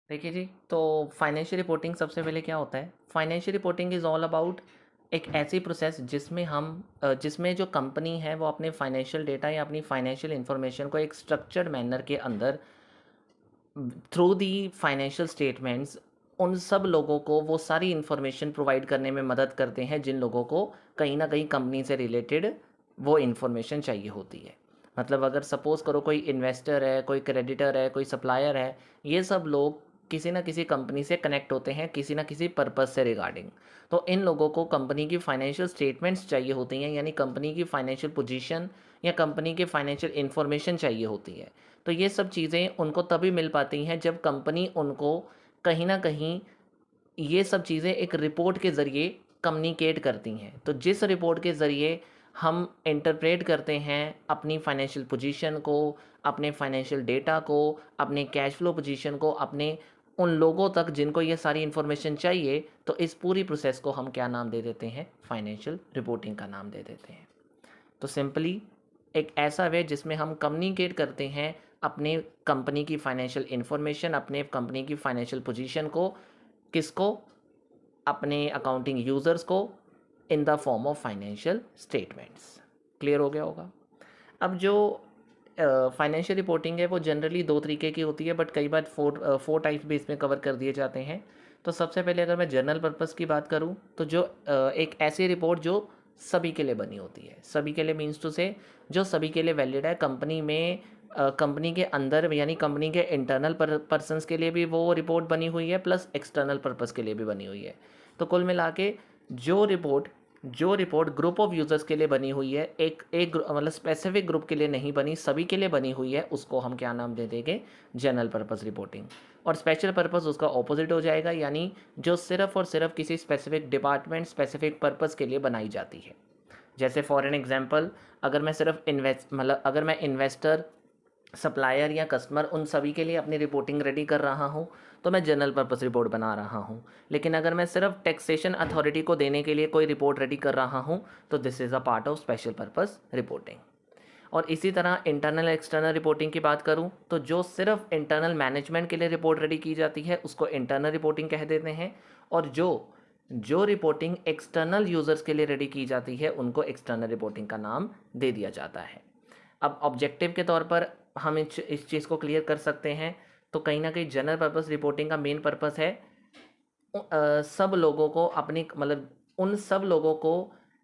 देखिए जी, तो financial reporting सबसे पहले क्या होता है? Financial reporting is all about एक ऐसी प्रोसेस जिसमें जिसमें जो कंपनी है वो अपने फाइनेंशियल डेटा या अपनी फाइनेंशियल इन्फॉर्मेशन को एक स्ट्रक्चर्ड मैनर के अंदर थ्रू दी फाइनेंशियल स्टेटमेंट्स उन सब लोगों को वो सारी इन्फॉर्मेशन प्रोवाइड करने में मदद करते हैं जिन लोगों को कहीं ना कहीं कंपनी से रिलेटेड वो इन्फॉर्मेशन चाहिए होती है। मतलब अगर सपोज़ करो कोई इन्वेस्टर है, कोई क्रेडिटर है, कोई सप्लायर है, ये सब लोग किसी ना किसी कंपनी से कनेक्ट होते हैं किसी ना किसी पर्पज़ से रिगार्डिंग। तो इन लोगों को कंपनी की फाइनेंशियल स्टेटमेंट्स चाहिए होती हैं, यानी कंपनी की फाइनेंशियल पोजीशन या कंपनी की फाइनेंशियल इन्फॉर्मेशन चाहिए होती है। तो ये सब चीज़ें उनको तभी मिल पाती हैं जब कंपनी उनको कहीं न कहीं ये सब चीज़ें एक रिपोर्ट के ज़रिए कम्युनिकेट करती हैं। तो जिस रिपोर्ट के ज़रिए हम इंटरप्रेट करते हैं अपनी फाइनेंशियल पोजीशन को, अपने फाइनेंशियल डेटा को, अपने कैश फ्लो पोजीशन को, अपने उन लोगों तक जिनको ये सारी इन्फॉर्मेशन चाहिए, तो इस पूरी प्रोसेस को हम क्या नाम दे देते हैं? फाइनेंशियल रिपोर्टिंग का नाम दे देते हैं। तो सिंपली एक ऐसा वे जिसमें हम कम्युनिकेट करते हैं अपने कंपनी की फाइनेंशियल इन्फॉर्मेशन, अपने कंपनी की फाइनेंशियल पोजीशन को, किसको? अपने अकाउंटिंग यूज़र्स को, in the form of financial statements. Clear हो गया होगा। अब जो फाइनेंशियल रिपोर्टिंग है वो जनरली दो तरीके की होती है, बट कई बार फोर टाइप्स भी इसमें कवर कर दिए जाते हैं। तो सबसे पहले अगर मैं जनरल पर्पस की बात करूं तो जो एक ऐसी रिपोर्ट जो सभी के लिए बनी होती है, सभी के लिए मीन्स टू से जो सभी के लिए वैलिड है, कंपनी में कंपनी के अंदर यानी कंपनी के इंटरनल पर्सनस के लिए भी वो रिपोर्ट बनी हुई है, प्लस एक्सटर्नल पर्पस के लिए भी बनी हुई है। तो कुल मिला के जो रिपोर्ट जो रिपोर्ट ग्रुप ऑफ यूज़र्स के लिए बनी हुई है, मतलब स्पेसिफिक ग्रुप के लिए नहीं बनी, सभी के लिए बनी हुई है, उसको हम क्या नाम दे देंगे? General purpose reporting. और स्पेशल पर्पस उसका ऑपोजिट हो जाएगा, यानी जो सिर्फ और सिर्फ किसी स्पेसिफिक डिपार्टमेंट, स्पेसिफिक पर्पस के लिए बनाई जाती है। जैसे फॉर एन एग्जांपल, अगर मैं सिर्फ अगर मैं इन्वेस्टर, सप्लायर या कस्टमर उन सभी के लिए अपनी रिपोर्टिंग रेडी कर रहा हूँ, तो मैं जनरल पर्पस रिपोर्ट बना रहा हूँ। लेकिन अगर मैं सिर्फ टैक्सेशन अथॉरिटी को देने के लिए कोई रिपोर्ट रेडी कर रहा हूँ, तो this is a part of special purpose reporting. और इसी तरह इंटरनल एक्सटर्नल रिपोर्टिंग की बात करूं तो जो सिर्फ इंटरनल मैनेजमेंट के लिए रिपोर्ट रेडी की जाती है उसको इंटरनल रिपोर्टिंग कह देते हैं, और जो जो रिपोर्टिंग एक्सटर्नल यूज़र्स के लिए रेडी की जाती है उनको एक्सटर्नल रिपोर्टिंग का नाम दे दिया जाता है। अब ऑब्जेक्टिव के तौर पर हम इस चीज़ को क्लियर कर सकते हैं। तो कहीं ना कहीं जनरल पर्पस रिपोर्टिंग का मेन पर्पस है सब लोगों को अपनी मतलब उन सब लोगों को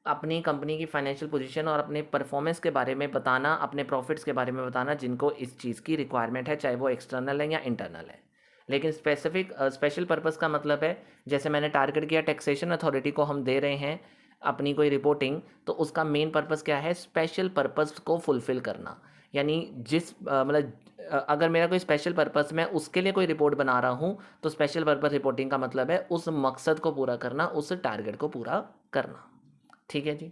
अपनी कंपनी की फाइनेंशियल पोजीशन और अपने परफॉर्मेंस के बारे में बताना, अपने प्रॉफिट्स के बारे में बताना जिनको इस चीज़ की रिक्वायरमेंट है, चाहे वो एक्सटर्नल है या इंटरनल है। लेकिन स्पेशल पर्पस का मतलब है, जैसे मैंने टारगेट किया टैक्सेशन अथॉरिटी को हम दे रहे हैं अपनी कोई रिपोर्टिंग, तो उसका मेन पर्पस क्या है? स्पेशल पर्पस को फुलफ़िल करना। यानी अगर मेरा कोई स्पेशल पर्पस, मैं उसके लिए कोई रिपोर्ट बना रहा हूँ, तो स्पेशल पर्पस रिपोर्टिंग का मतलब है उस मकसद को पूरा करना, उस टारगेट को पूरा करना। ठीक है जी।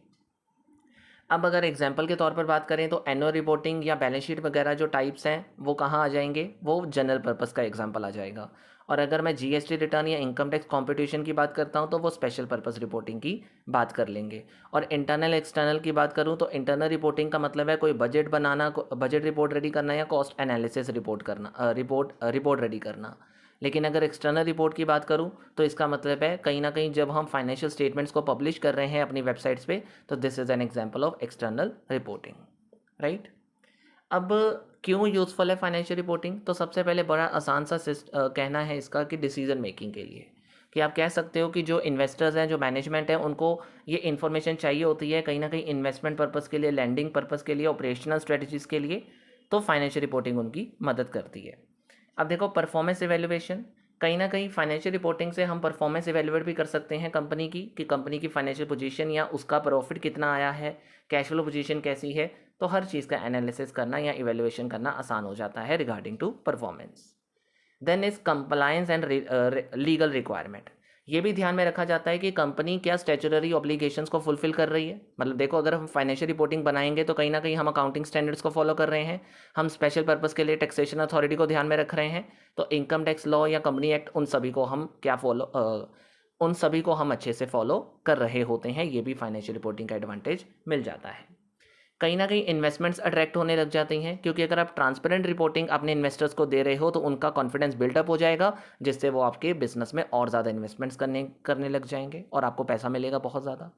अब अगर एग्जाम्पल के तौर पर बात करें तो एनुअल रिपोर्टिंग या बैलेंस शीट वगैरह जो टाइप्स हैं वो कहाँ आ जाएंगे? वो जनरल पर्पस का एग्जाम्पल आ जाएगा। और अगर मैं जीएसटी रिटर्न या इनकम टैक्स कॉम्पिटिशन की बात करता हूँ तो वो स्पेशल पर्पस रिपोर्टिंग की बात कर लेंगे। और इंटरनल एक्सटर्नल की बात करूँ तो इंटरनल रिपोर्टिंग का मतलब है कोई बजट बनाना, बजट रिपोर्ट रेडी करना या कॉस्ट एनालिसिस रिपोर्ट रेडी करना। लेकिन अगर एक्सटर्नल रिपोर्ट की बात करूं तो इसका मतलब है कहीं ना कहीं जब हम फाइनेंशियल स्टेटमेंट्स को पब्लिश कर रहे हैं अपनी वेबसाइट्स पे, तो this is an example of external reporting, right. अब क्यों यूज़फुल है फाइनेंशियल रिपोर्टिंग? तो सबसे पहले बड़ा आसान सा कहना है इसका कि डिसीजन मेकिंग के लिए, कि आप कह सकते हो कि जो इन्वेस्टर्स हैं, जो मैनेजमेंट है, उनको ये इन्फॉर्मेशन चाहिए होती है कहीं ना कहीं इन्वेस्टमेंट पर्पज़ के लिए, लैंडिंग पर्पज़ के लिए, ऑपरेशनल स्ट्रेटजीज़ के लिए। तो फाइनेंशियल रिपोर्टिंग उनकी मदद करती है। अब देखो परफॉर्मेंस इवेल्युएशन, कहीं ना कहीं फाइनेंशियल रिपोर्टिंग से हम परफॉर्मेंस इवेल्युएट भी कर सकते हैं कंपनी की, कि कंपनी की फाइनेंशियल पोजीशन या उसका प्रॉफिट कितना आया है, कैश फ्लो पोजीशन कैसी है। तो हर चीज़ का एनालिसिस करना या इवेल्युएशन करना आसान हो जाता है regarding to performance. Then is compliance and legal requirement. ये भी ध्यान में रखा जाता है कि कंपनी क्या स्टैट्यूटरी ऑब्लिगेशंस को फुलफिल कर रही है। मतलब देखो, अगर हम फाइनेंशियल रिपोर्टिंग बनाएंगे तो कहीं ना कहीं हम अकाउंटिंग स्टैंडर्ड्स को फॉलो कर रहे हैं, हम स्पेशल पर्पस के लिए टैक्सेशन अथॉरिटी को ध्यान में रख रहे हैं, तो इनकम टैक्स लॉ या कंपनी एक्ट, उन सभी को हम उन सभी को हम अच्छे से फॉलो कर रहे होते हैं। ये भी फाइनेंशियल रिपोर्टिंग का एडवांटेज मिल जाता है। कहीं ना कहीं इन्वेस्टमेंट्स अट्रैक्ट होने लग जाती हैं, क्योंकि अगर आप ट्रांसपेरेंट रिपोर्टिंग अपने इन्वेस्टर्स को दे रहे हो तो उनका कॉन्फिडेंस बिल्डअप हो जाएगा, जिससे वो आपके बिजनेस में और ज़्यादा इन्वेस्टमेंट्स करने करने लग जाएंगे और आपको पैसा मिलेगा बहुत ज़्यादा।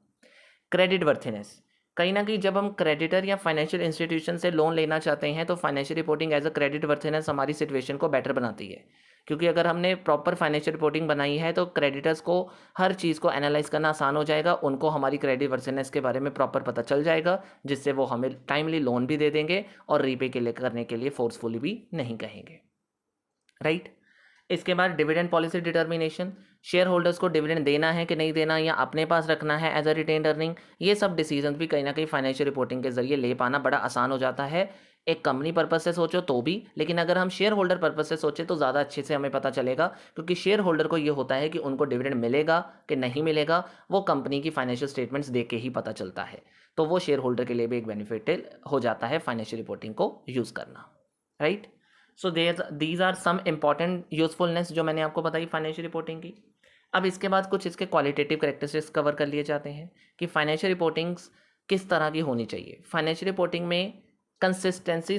क्रेडिट वर्थीनेस, कहीं ना कहीं जब हम क्रेडिटर या फाइनेंशियल इंस्टीट्यूशन से लोन लेना चाहते हैं तो financial reporting as a credit worthiness हमारी सिचुएशन को बेटर बनाती है, क्योंकि अगर हमने प्रॉपर फाइनेंशियल रिपोर्टिंग बनाई है तो क्रेडिटर्स को हर चीज़ को एनालाइज करना आसान हो जाएगा, उनको हमारी क्रेडिट वर्थीनेस के बारे में प्रॉपर पता चल जाएगा, जिससे वो हमें टाइमली लोन भी दे देंगे और रीपे के लिए करने के लिए फोर्सफुली भी नहीं कहेंगे, राइट। इसके बाद dividend policy determination, share holders को डिविडेंड देना है कि नहीं देना या अपने पास रखना है एज अ रिटेन्ड अर्निंग, ये सब डिसीजन भी कहीं ना कहीं फाइनेंशियल रिपोर्टिंग के जरिए ले पाना बड़ा आसान हो जाता है। एक कंपनी पर्पज से सोचो तो भी, लेकिन अगर हम शेयर होल्डर पर्पज से सोचे तो ज़्यादा अच्छे से हमें पता चलेगा, क्योंकि शेयर होल्डर को ये होता है कि उनको डिविडेंड मिलेगा कि नहीं मिलेगा, वो कंपनी की फाइनेंशियल स्टेटमेंट्स देख के ही पता चलता है। तो वो शेयर होल्डर के लिए भी एक बेनिफिट हो जाता है फाइनेंशियल रिपोर्टिंग को यूज़ करना, right. So these are some important usefulness जो मैंने आपको बताई फाइनेंशियल रिपोर्टिंग की। अब इसके बाद कुछ इसके क्वालिटेटिव करेक्टरिस्टिक्स कवर कर लिए जाते हैं कि फाइनेंशियल रिपोर्टिंग्स किस तरह की होनी चाहिए। फाइनेंशियल रिपोर्टिंग में consistency,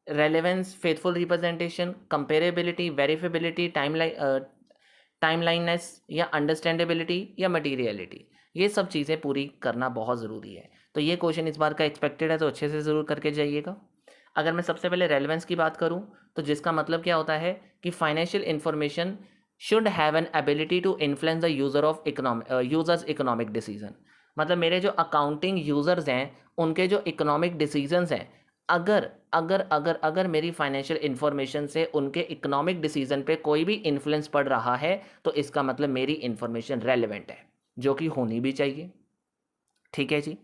relevance, faithful representation, comparability, verifiability, timeliness या अंडरस्टैंडेबिलिटी या मटीरियलिटी, ये सब चीज़ें पूरी करना बहुत ज़रूरी है। तो ये क्वेश्चन इस बार का एक्सपेक्टेड है, तो अच्छे से ज़रूर करके जाइएगा। अगर मैं सबसे पहले रेलेवेंस की बात करूं तो जिसका मतलब क्या होता है कि financial information should have an ability to influence the users economic decision. मतलब मेरे जो अकाउंटिंग यूजर्स हैं उनके जो इकोनॉमिक डिसीजंस हैं, अगर अगर अगर अगर मेरी फाइनेंशियल इंफॉर्मेशन से उनके इकोनॉमिक डिसीजन पे कोई भी इन्फ्लुएंस पड़ रहा है तो इसका मतलब मेरी इंफॉर्मेशन रेलेवेंट है, जो कि होनी भी चाहिए। ठीक है जी।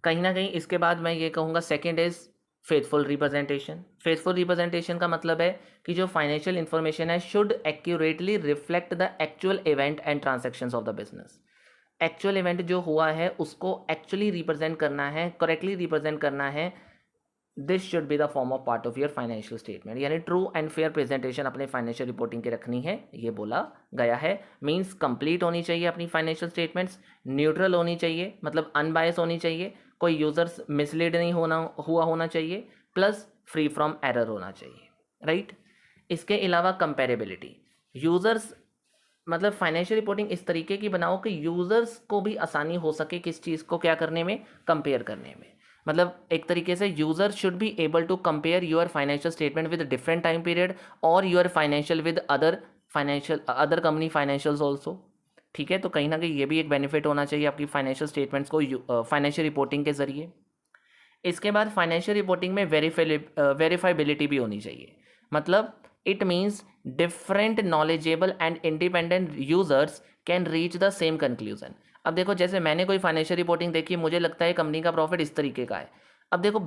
कहीं ना कहीं इसके बाद मैं ये कहूँगा second is faithful representation. Faithful representation का मतलब है कि जो फाइनेंशियल इंफॉर्मेशन है should accurately reflect the actual event and transactions of the business. Actual event जो हुआ है उसको एक्चुअली रिप्रेजेंट करना है, करेक्टली रिप्रेजेंट करना है। This should be the form of part of your financial statement, यानी ट्रू एंड फेयर प्रेजेंटेशन अपने फाइनेंशियल रिपोर्टिंग की रखनी है, ये बोला गया है। मींस कंप्लीट होनी चाहिए अपनी फाइनेंशियल स्टेटमेंट्स, न्यूट्रल होनी चाहिए, मतलब अनबायस होनी चाहिए, कोई यूजर्स मिसलीड नहीं होना चाहिए, प्लस फ्री फ्रॉम एरर होना चाहिए, राइट। इसके अलावा कंपेरेबिलिटी, यूजर्स मतलब फाइनेंशियल रिपोर्टिंग इस तरीके की बनाओ कि यूजर्स को भी आसानी हो सके किस चीज़ को क्या करने में, कंपेयर करने में। मतलब एक तरीके से user should be able to compare your financial statement with different time period और your financial with other company financials also. ठीक है, तो कहीं ना कहीं ये भी एक बेनिफिट होना चाहिए आपकी फाइनेंशियल स्टेटमेंट्स को फाइनेंशियल रिपोर्टिंग के जरिए। इसके बाद फाइनेंशियल रिपोर्टिंग में वेरीफाइबिलिटी भी होनी चाहिए। मतलब it means different knowledgeable and independent users can reach the same conclusion. अब देखो, जैसे मैंने कोई फाइनेंशियल रिपोर्टिंग देखी, मुझे लगता है कंपनी का प्रॉफिट इस तरीके का है। अब देखो,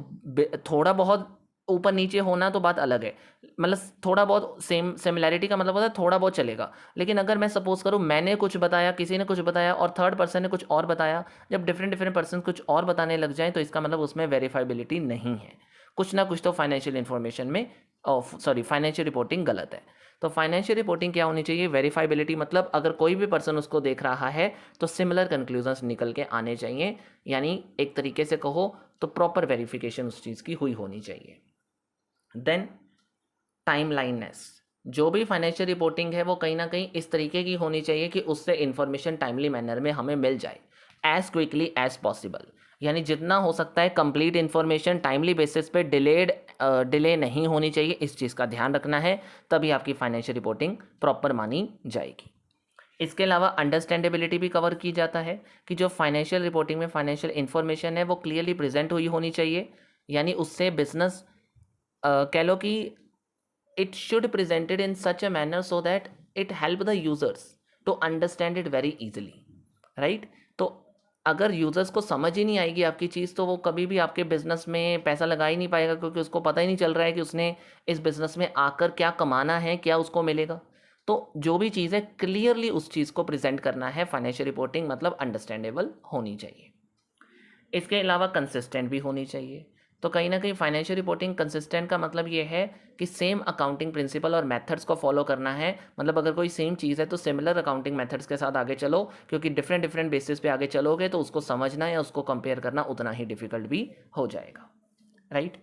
थोड़ा बहुत ऊपर नीचे होना तो बात अलग है, मतलब थोड़ा बहुत सिमिलैरिटी का मतलब होता है थोड़ा बहुत चलेगा। लेकिन अगर मैं सपोज करूँ मैंने कुछ बताया, किसी ने कुछ बताया और थर्ड पर्सन ने कुछ और बताया, जब डिफरेंट डिफरेंट पर्सन कुछ और बताने लग जाएं तो इसका मतलब उसमें वेरीफाइबिलिटी नहीं है, कुछ ना कुछ तो फाइनेंशियल इन्फॉर्मेशन में फाइनेंशियल रिपोर्टिंग गलत है। तो फाइनेंशियल रिपोर्टिंग क्या होनी चाहिए, वेरीफाइबिलिटी, मतलब अगर कोई भी पर्सन उसको देख रहा है तो सिमिलर कंक्लूजन्स निकल के आने चाहिए, यानी एक तरीके से कहो तो प्रॉपर वेरिफिकेशन उस चीज़ की हुई होनी चाहिए। देन टाइमलाइननेस, जो भी फाइनेंशियल रिपोर्टिंग है वो कहीं ना कहीं इस तरीके की होनी चाहिए कि उससे इंफॉर्मेशन टाइमली मैनर में हमें मिल जाए, एज क्विकली एज पॉसिबल, यानी जितना हो सकता है कंप्लीट इन्फॉर्मेशन टाइमली बेसिस पे डिले नहीं होनी चाहिए, इस चीज़ का ध्यान रखना है, तभी आपकी फाइनेंशियल रिपोर्टिंग प्रॉपर मानी जाएगी। इसके अलावा अंडरस्टैंडेबिलिटी भी कवर की जाता है कि जो फाइनेंशियल रिपोर्टिंग में फाइनेंशियल इन्फॉर्मेशन है वो क्लियरली प्रेजेंट हुई होनी चाहिए, यानी उससे बिजनेस कह लो कि it should presented in such a manner so that it help the users to understand it very easily, right। तो अगर यूजर्स को समझ ही नहीं आएगी आपकी चीज़ तो वो कभी भी आपके बिजनेस में पैसा लगा ही नहीं पाएगा, क्योंकि उसको पता ही नहीं चल रहा है कि उसने इस बिजनेस में आकर क्या कमाना है, क्या उसको मिलेगा। तो जो भी चीज़ है क्लियरली उस चीज़ को प्रेजेंट करना है, फाइनेंशियल रिपोर्टिंग मतलब अंडरस्टैंडेबल होनी चाहिए। इसके अलावा कंसिस्टेंट भी होनी चाहिए। तो कहीं ना कहीं फाइनेंशियल रिपोर्टिंग कंसिस्टेंट का मतलब ये है कि सेम अकाउंटिंग प्रिंसिपल और मेथड्स को फॉलो करना है। मतलब अगर कोई सेम चीज़ है तो सिमिलर अकाउंटिंग मेथड्स के साथ आगे चलो, क्योंकि डिफरेंट डिफरेंट बेसिस पे आगे चलोगे तो उसको समझना या उसको कंपेयर करना उतना ही डिफिकल्ट भी हो जाएगा। राइट।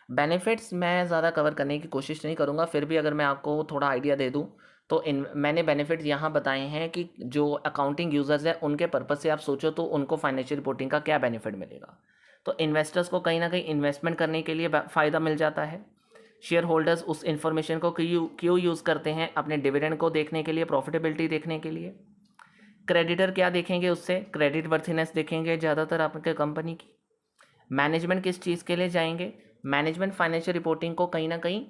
बेनिफिट्स मैं ज़्यादा कवर करने की कोशिश नहीं करूँगा, फिर भी अगर मैं आपको थोड़ा आइडिया दे दूँ तो इन मैंने बेनिफिट्स यहाँ बताए हैं कि जो अकाउंटिंग यूज़र्स हैं उनके पर्पज़ से आप सोचो तो उनको फाइनेंशियल रिपोर्टिंग का क्या बेनिफिट मिलेगा। तो इन्वेस्टर्स को कहीं ना कहीं इन्वेस्टमेंट करने के लिए फ़ायदा मिल जाता है। शेयर होल्डर्स उस इन्फॉर्मेशन को क्यों यूज़ करते हैं, अपने डिविडेंड को देखने के लिए, प्रॉफिटेबिलिटी देखने के लिए। क्रेडिटर क्या देखेंगे उससे, क्रेडिट वर्थीनेस देखेंगे ज़्यादातर आपके कंपनी की। मैनेजमेंट किस चीज़ के लिए जाएंगे, मैनेजमेंट फाइनेंशियल रिपोर्टिंग को कहीं ना कहीं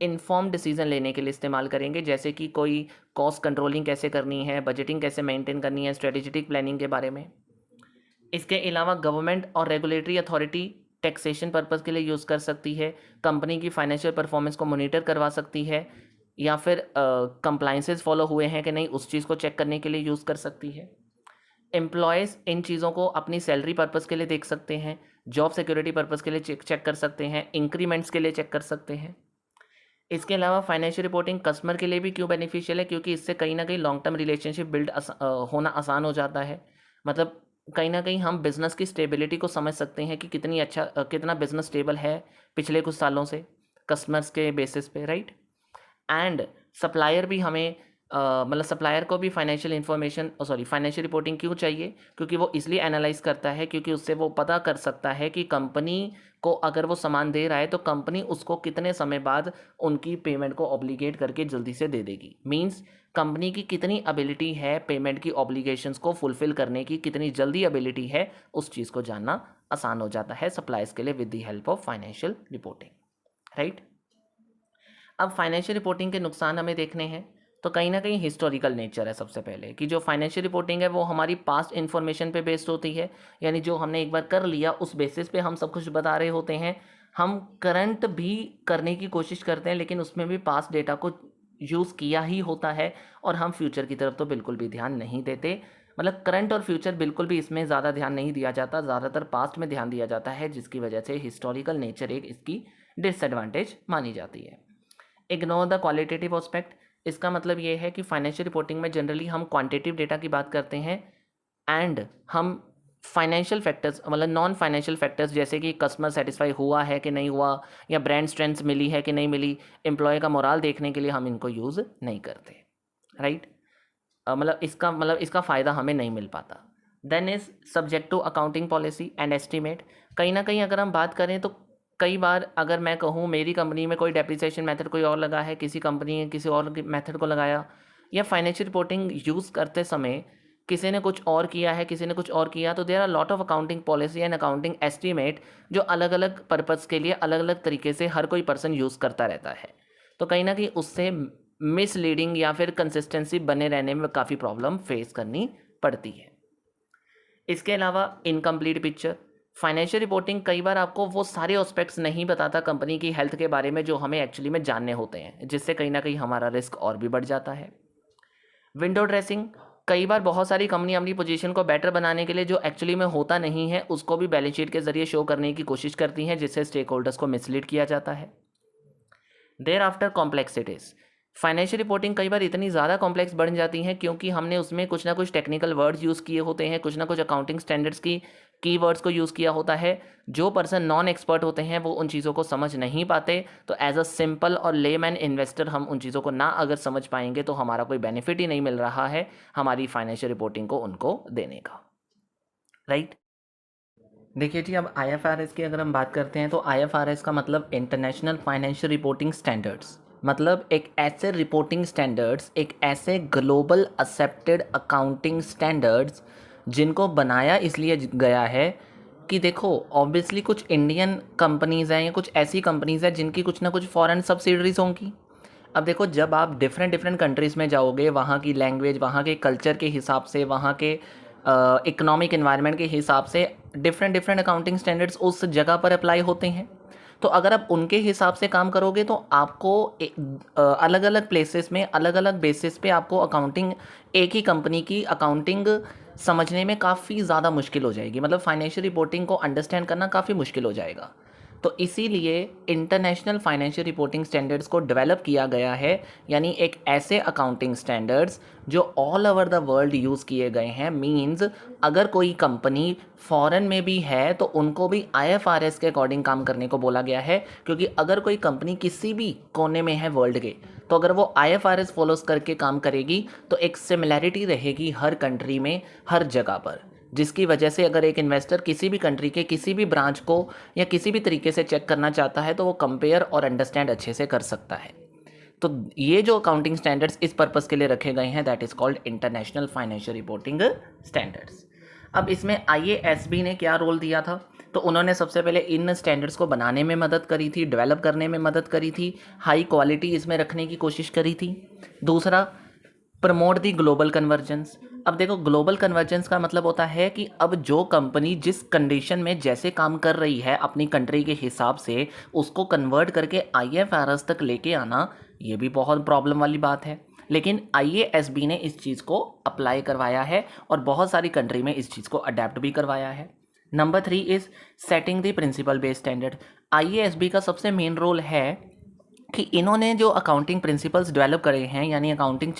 इन्फॉर्म डिसीजन लेने के लिए इस्तेमाल करेंगे, जैसे कि कोई कॉस्ट कंट्रोलिंग कैसे करनी है, बजटिंग कैसे मेंटेन करनी है, स्ट्रेटेजिक प्लानिंग के बारे में। इसके अलावा गवर्नमेंट और रेगुलेटरी अथॉरिटी टैक्सेशन पर्पज़ के लिए यूज़ कर सकती है, कंपनी की फाइनेंशियल परफॉर्मेंस को मॉनिटर करवा सकती है, या फिर कंप्लाइंसेस फॉलो हुए हैं कि नहीं उस चीज़ को चेक करने के लिए यूज़ कर सकती है। एम्प्लॉयज़ इन चीज़ों को अपनी सैलरी पर्पज़ के लिए देख सकते हैं, जॉब सिक्योरिटी पर्पज़ के लिए चेक कर सकते हैं, इंक्रीमेंट्स के लिए चेक कर सकते हैं। इसके अलावा फाइनेंशियल रिपोर्टिंग कस्टमर के लिए भी क्यों बेनिफिशियल है, क्योंकि इससे कहीं ना कहीं लॉन्ग टर्म रिलेशनशिप बिल्ड होना आसान हो जाता है। मतलब कहीं ना कहीं हम बिज़नेस की स्टेबिलिटी को समझ सकते हैं कि कितना बिज़नेस स्टेबल है पिछले कुछ सालों से कस्टमर्स के बेसिस पे, राइट। एंड सप्लायर भी हमें मतलब सप्लायर को भी फाइनेंशियल रिपोर्टिंग क्यों चाहिए, क्योंकि वो इसलिए एनालाइज करता है क्योंकि उससे वो पता कर सकता है कि कंपनी को अगर वो सामान दे रहा है तो कंपनी उसको कितने समय बाद उनकी पेमेंट को ऑब्लिगेट करके जल्दी से दे देगी। मींस कंपनी की कितनी एबिलिटी है पेमेंट की ऑब्लिगेशंस को फुलफिल करने की, कितनी जल्दी एबिलिटी है, उस चीज़ को जानना आसान हो जाता है सप्लायर्स के लिए with the help of financial reporting, right. अब फाइनेंशियल रिपोर्टिंग के नुकसान हमें देखने हैं, तो कहीं ना कहीं हिस्टोरिकल नेचर है सबसे पहले, कि जो फाइनेंशियल रिपोर्टिंग है वो हमारी पास्ट इन्फॉर्मेशन पे बेस्ड होती है, यानी जो हमने एक बार कर लिया उस बेसिस पे हम सब कुछ बता रहे होते हैं। हम करंट भी करने की कोशिश करते हैं लेकिन उसमें भी पास्ट डेटा को यूज़ किया ही होता है, और हम फ्यूचर की तरफ तो बिल्कुल भी ध्यान नहीं देते। मतलब करंट और फ्यूचर बिल्कुल भी इसमें ज़्यादा ध्यान नहीं दिया जाता, ज़्यादातर पास्ट में ध्यान दिया जाता है, जिसकी वजह से हिस्टोरिकल नेचर एक इसकी डिसएडवांटेज मानी जाती है। इग्नोर द क्वालिटेटिव एस्पेक्ट, इसका मतलब ये है कि फाइनेंशियल रिपोर्टिंग में जनरली हम क्वांटिटेटिव डेटा की बात करते हैं एंड हम फाइनेंशियल फैक्टर्स मतलब नॉन फाइनेंशियल फैक्टर्स जैसे कि कस्टमर सेटिस्फाई हुआ है कि नहीं हुआ, या ब्रांड स्ट्रेंथ मिली है कि नहीं मिली, एम्प्लॉय का मोराल देखने के लिए हम इनको यूज़ नहीं करते, राइट। मतलब इसका फ़ायदा हमें नहीं मिल पाता। Then is subject to accounting policy and estimate. कहीं ना कहीं अगर हम बात करें तो कई बार अगर मैं कहूँ मेरी कंपनी में कोई डेप्रिसिएशन मेथड कोई और लगा है, किसी कंपनी ने किसी और मेथड को लगाया, या फाइनेंशियल रिपोर्टिंग यूज़ करते समय किसी ने कुछ और किया है, किसी ने कुछ और किया, तो there are lot of accounting policy and accounting estimate जो अलग अलग पर्पज़ के लिए अलग अलग तरीके से हर कोई पर्सन यूज़ करता रहता है। तो कहीं ना कहीं उससे मिसलीडिंग या फिर कंसिस्टेंसी बने रहने में काफ़ी प्रॉब्लम फेस करनी पड़ती है। इसके अलावा इनकम्प्लीट पिक्चर, फाइनेंशियल रिपोर्टिंग कई बार आपको वो सारे एस्पेक्ट्स नहीं बताता कंपनी की हेल्थ के बारे में जो हमें एक्चुअली में जानने होते हैं, जिससे कहीं ना कहीं हमारा रिस्क और भी बढ़ जाता है। विंडो ड्रेसिंग, कई बार बहुत सारी कंपनी अपनी पोजीशन को बेटर बनाने के लिए जो एक्चुअली में होता नहीं है उसको भी बैलेंस शीट के जरिए शो करने की कोशिश करती हैं, जिससे स्टेक होल्डर्स को मिसलीड किया जाता है। Thereafter complexities, financial reporting कई बार इतनी ज़्यादा कॉम्प्लेक्स बन जाती हैं क्योंकि हमने उसमें कुछ ना कुछ टेक्निकल वर्ड्स यूज़ किए होते हैं, कुछ ना कुछ अकाउंटिंग स्टैंडर्ड्स की कीवर्ड्स को यूज़ किया होता है। जो पर्सन नॉन एक्सपर्ट होते हैं वो उन चीज़ों को समझ नहीं पाते, तो एज अ सिंपल और लेमैन इन्वेस्टर हम उन चीज़ों को ना अगर समझ पाएंगे तो हमारा कोई बेनिफिट ही नहीं मिल रहा है हमारी फाइनेंशियल रिपोर्टिंग को उनको देने का, राइट। देखिए जी, अब IFRS की अगर हम बात करते हैं तो IFRS का मतलब इंटरनेशनल फाइनेंशियल रिपोर्टिंग स्टैंडर्ड्स, मतलब एक ऐसे रिपोर्टिंग स्टैंडर्ड्स, एक ऐसे ग्लोबल एक्सेप्टेड अकाउंटिंग स्टैंडर्ड्स जिनको बनाया इसलिए गया है कि देखो ऑब्वियसली कुछ इंडियन कंपनीज़ हैं या कुछ ऐसी कंपनीज़ हैं जिनकी कुछ ना कुछ फॉरेन सब्सिडरीज होंगी। अब देखो जब आप डिफरेंट कंट्रीज़ में जाओगे, वहाँ की लैंग्वेज, वहाँ के कल्चर के हिसाब से, वहाँ के इकोनॉमिक एनवायरनमेंट के हिसाब से डिफरेंट अकाउंटिंग स्टैंडर्ड्स उस जगह पर अप्लाई होते हैं। तो अगर आप उनके हिसाब से काम करोगे तो आपको अलग अलग प्लेसेस में अलग अलग बेसिस पे आपको अकाउंटिंग, एक ही कंपनी की अकाउंटिंग समझने में काफ़ी ज़्यादा मुश्किल हो जाएगी, मतलब फाइनेंशियल रिपोर्टिंग को अंडरस्टैंड करना काफ़ी मुश्किल हो जाएगा। तो इसीलिए इंटरनेशनल फाइनेंशियल रिपोर्टिंग स्टैंडर्ड्स को डेवलप किया गया है, यानी एक ऐसे अकाउंटिंग स्टैंडर्ड्स जो all over the world use किए गए हैं। मींस अगर कोई कंपनी फॉरेन में भी है तो उनको भी IFRS के अकॉर्डिंग काम करने को बोला गया है, क्योंकि अगर कोई कंपनी किसी भी कोने में है वर्ल्ड के, तो अगर वो IFRS फॉलोज करके काम करेगी तो एक सिमिलैरिटी रहेगी हर कंट्री में, हर जगह पर, जिसकी वजह से अगर एक इन्वेस्टर किसी भी कंट्री के किसी भी ब्रांच को या किसी भी तरीके से चेक करना चाहता है तो वो कंपेयर और अंडरस्टैंड अच्छे से कर सकता है। तो ये जो अकाउंटिंग स्टैंडर्ड्स इस पर्पस के लिए रखे गए हैं, that is called international financial reporting standards. अब इसमें IASB ने क्या रोल दिया था? तो उन्होंने सबसे पहले इन स्टैंडर्ड्स को बनाने में मदद करी थी, डेवलप करने में मदद करी थी, हाई क्वालिटी इसमें रखने की कोशिश करी थी। दूसरा, प्रमोट दी ग्लोबल कन्वर्जेंस। अब देखो, ग्लोबल कन्वर्जेंस का मतलब होता है कि अब जो कंपनी जिस कंडीशन में जैसे काम कर रही है अपनी कंट्री के हिसाब से, उसको कन्वर्ट करके IFRS तक लेके आना, ये भी बहुत प्रॉब्लम वाली बात है। लेकिन IASB ने इस चीज़ को अप्लाई करवाया है और बहुत सारी कंट्री में इस चीज़ को अडेप्ट भी करवाया है। Number 3 is setting the principle based standard. IASB का सबसे मेन रोल है कि इन्होंने जो अकाउंटिंग प्रिंसिपल्स डेवलप करे हैं, यानी अकाउंटिंग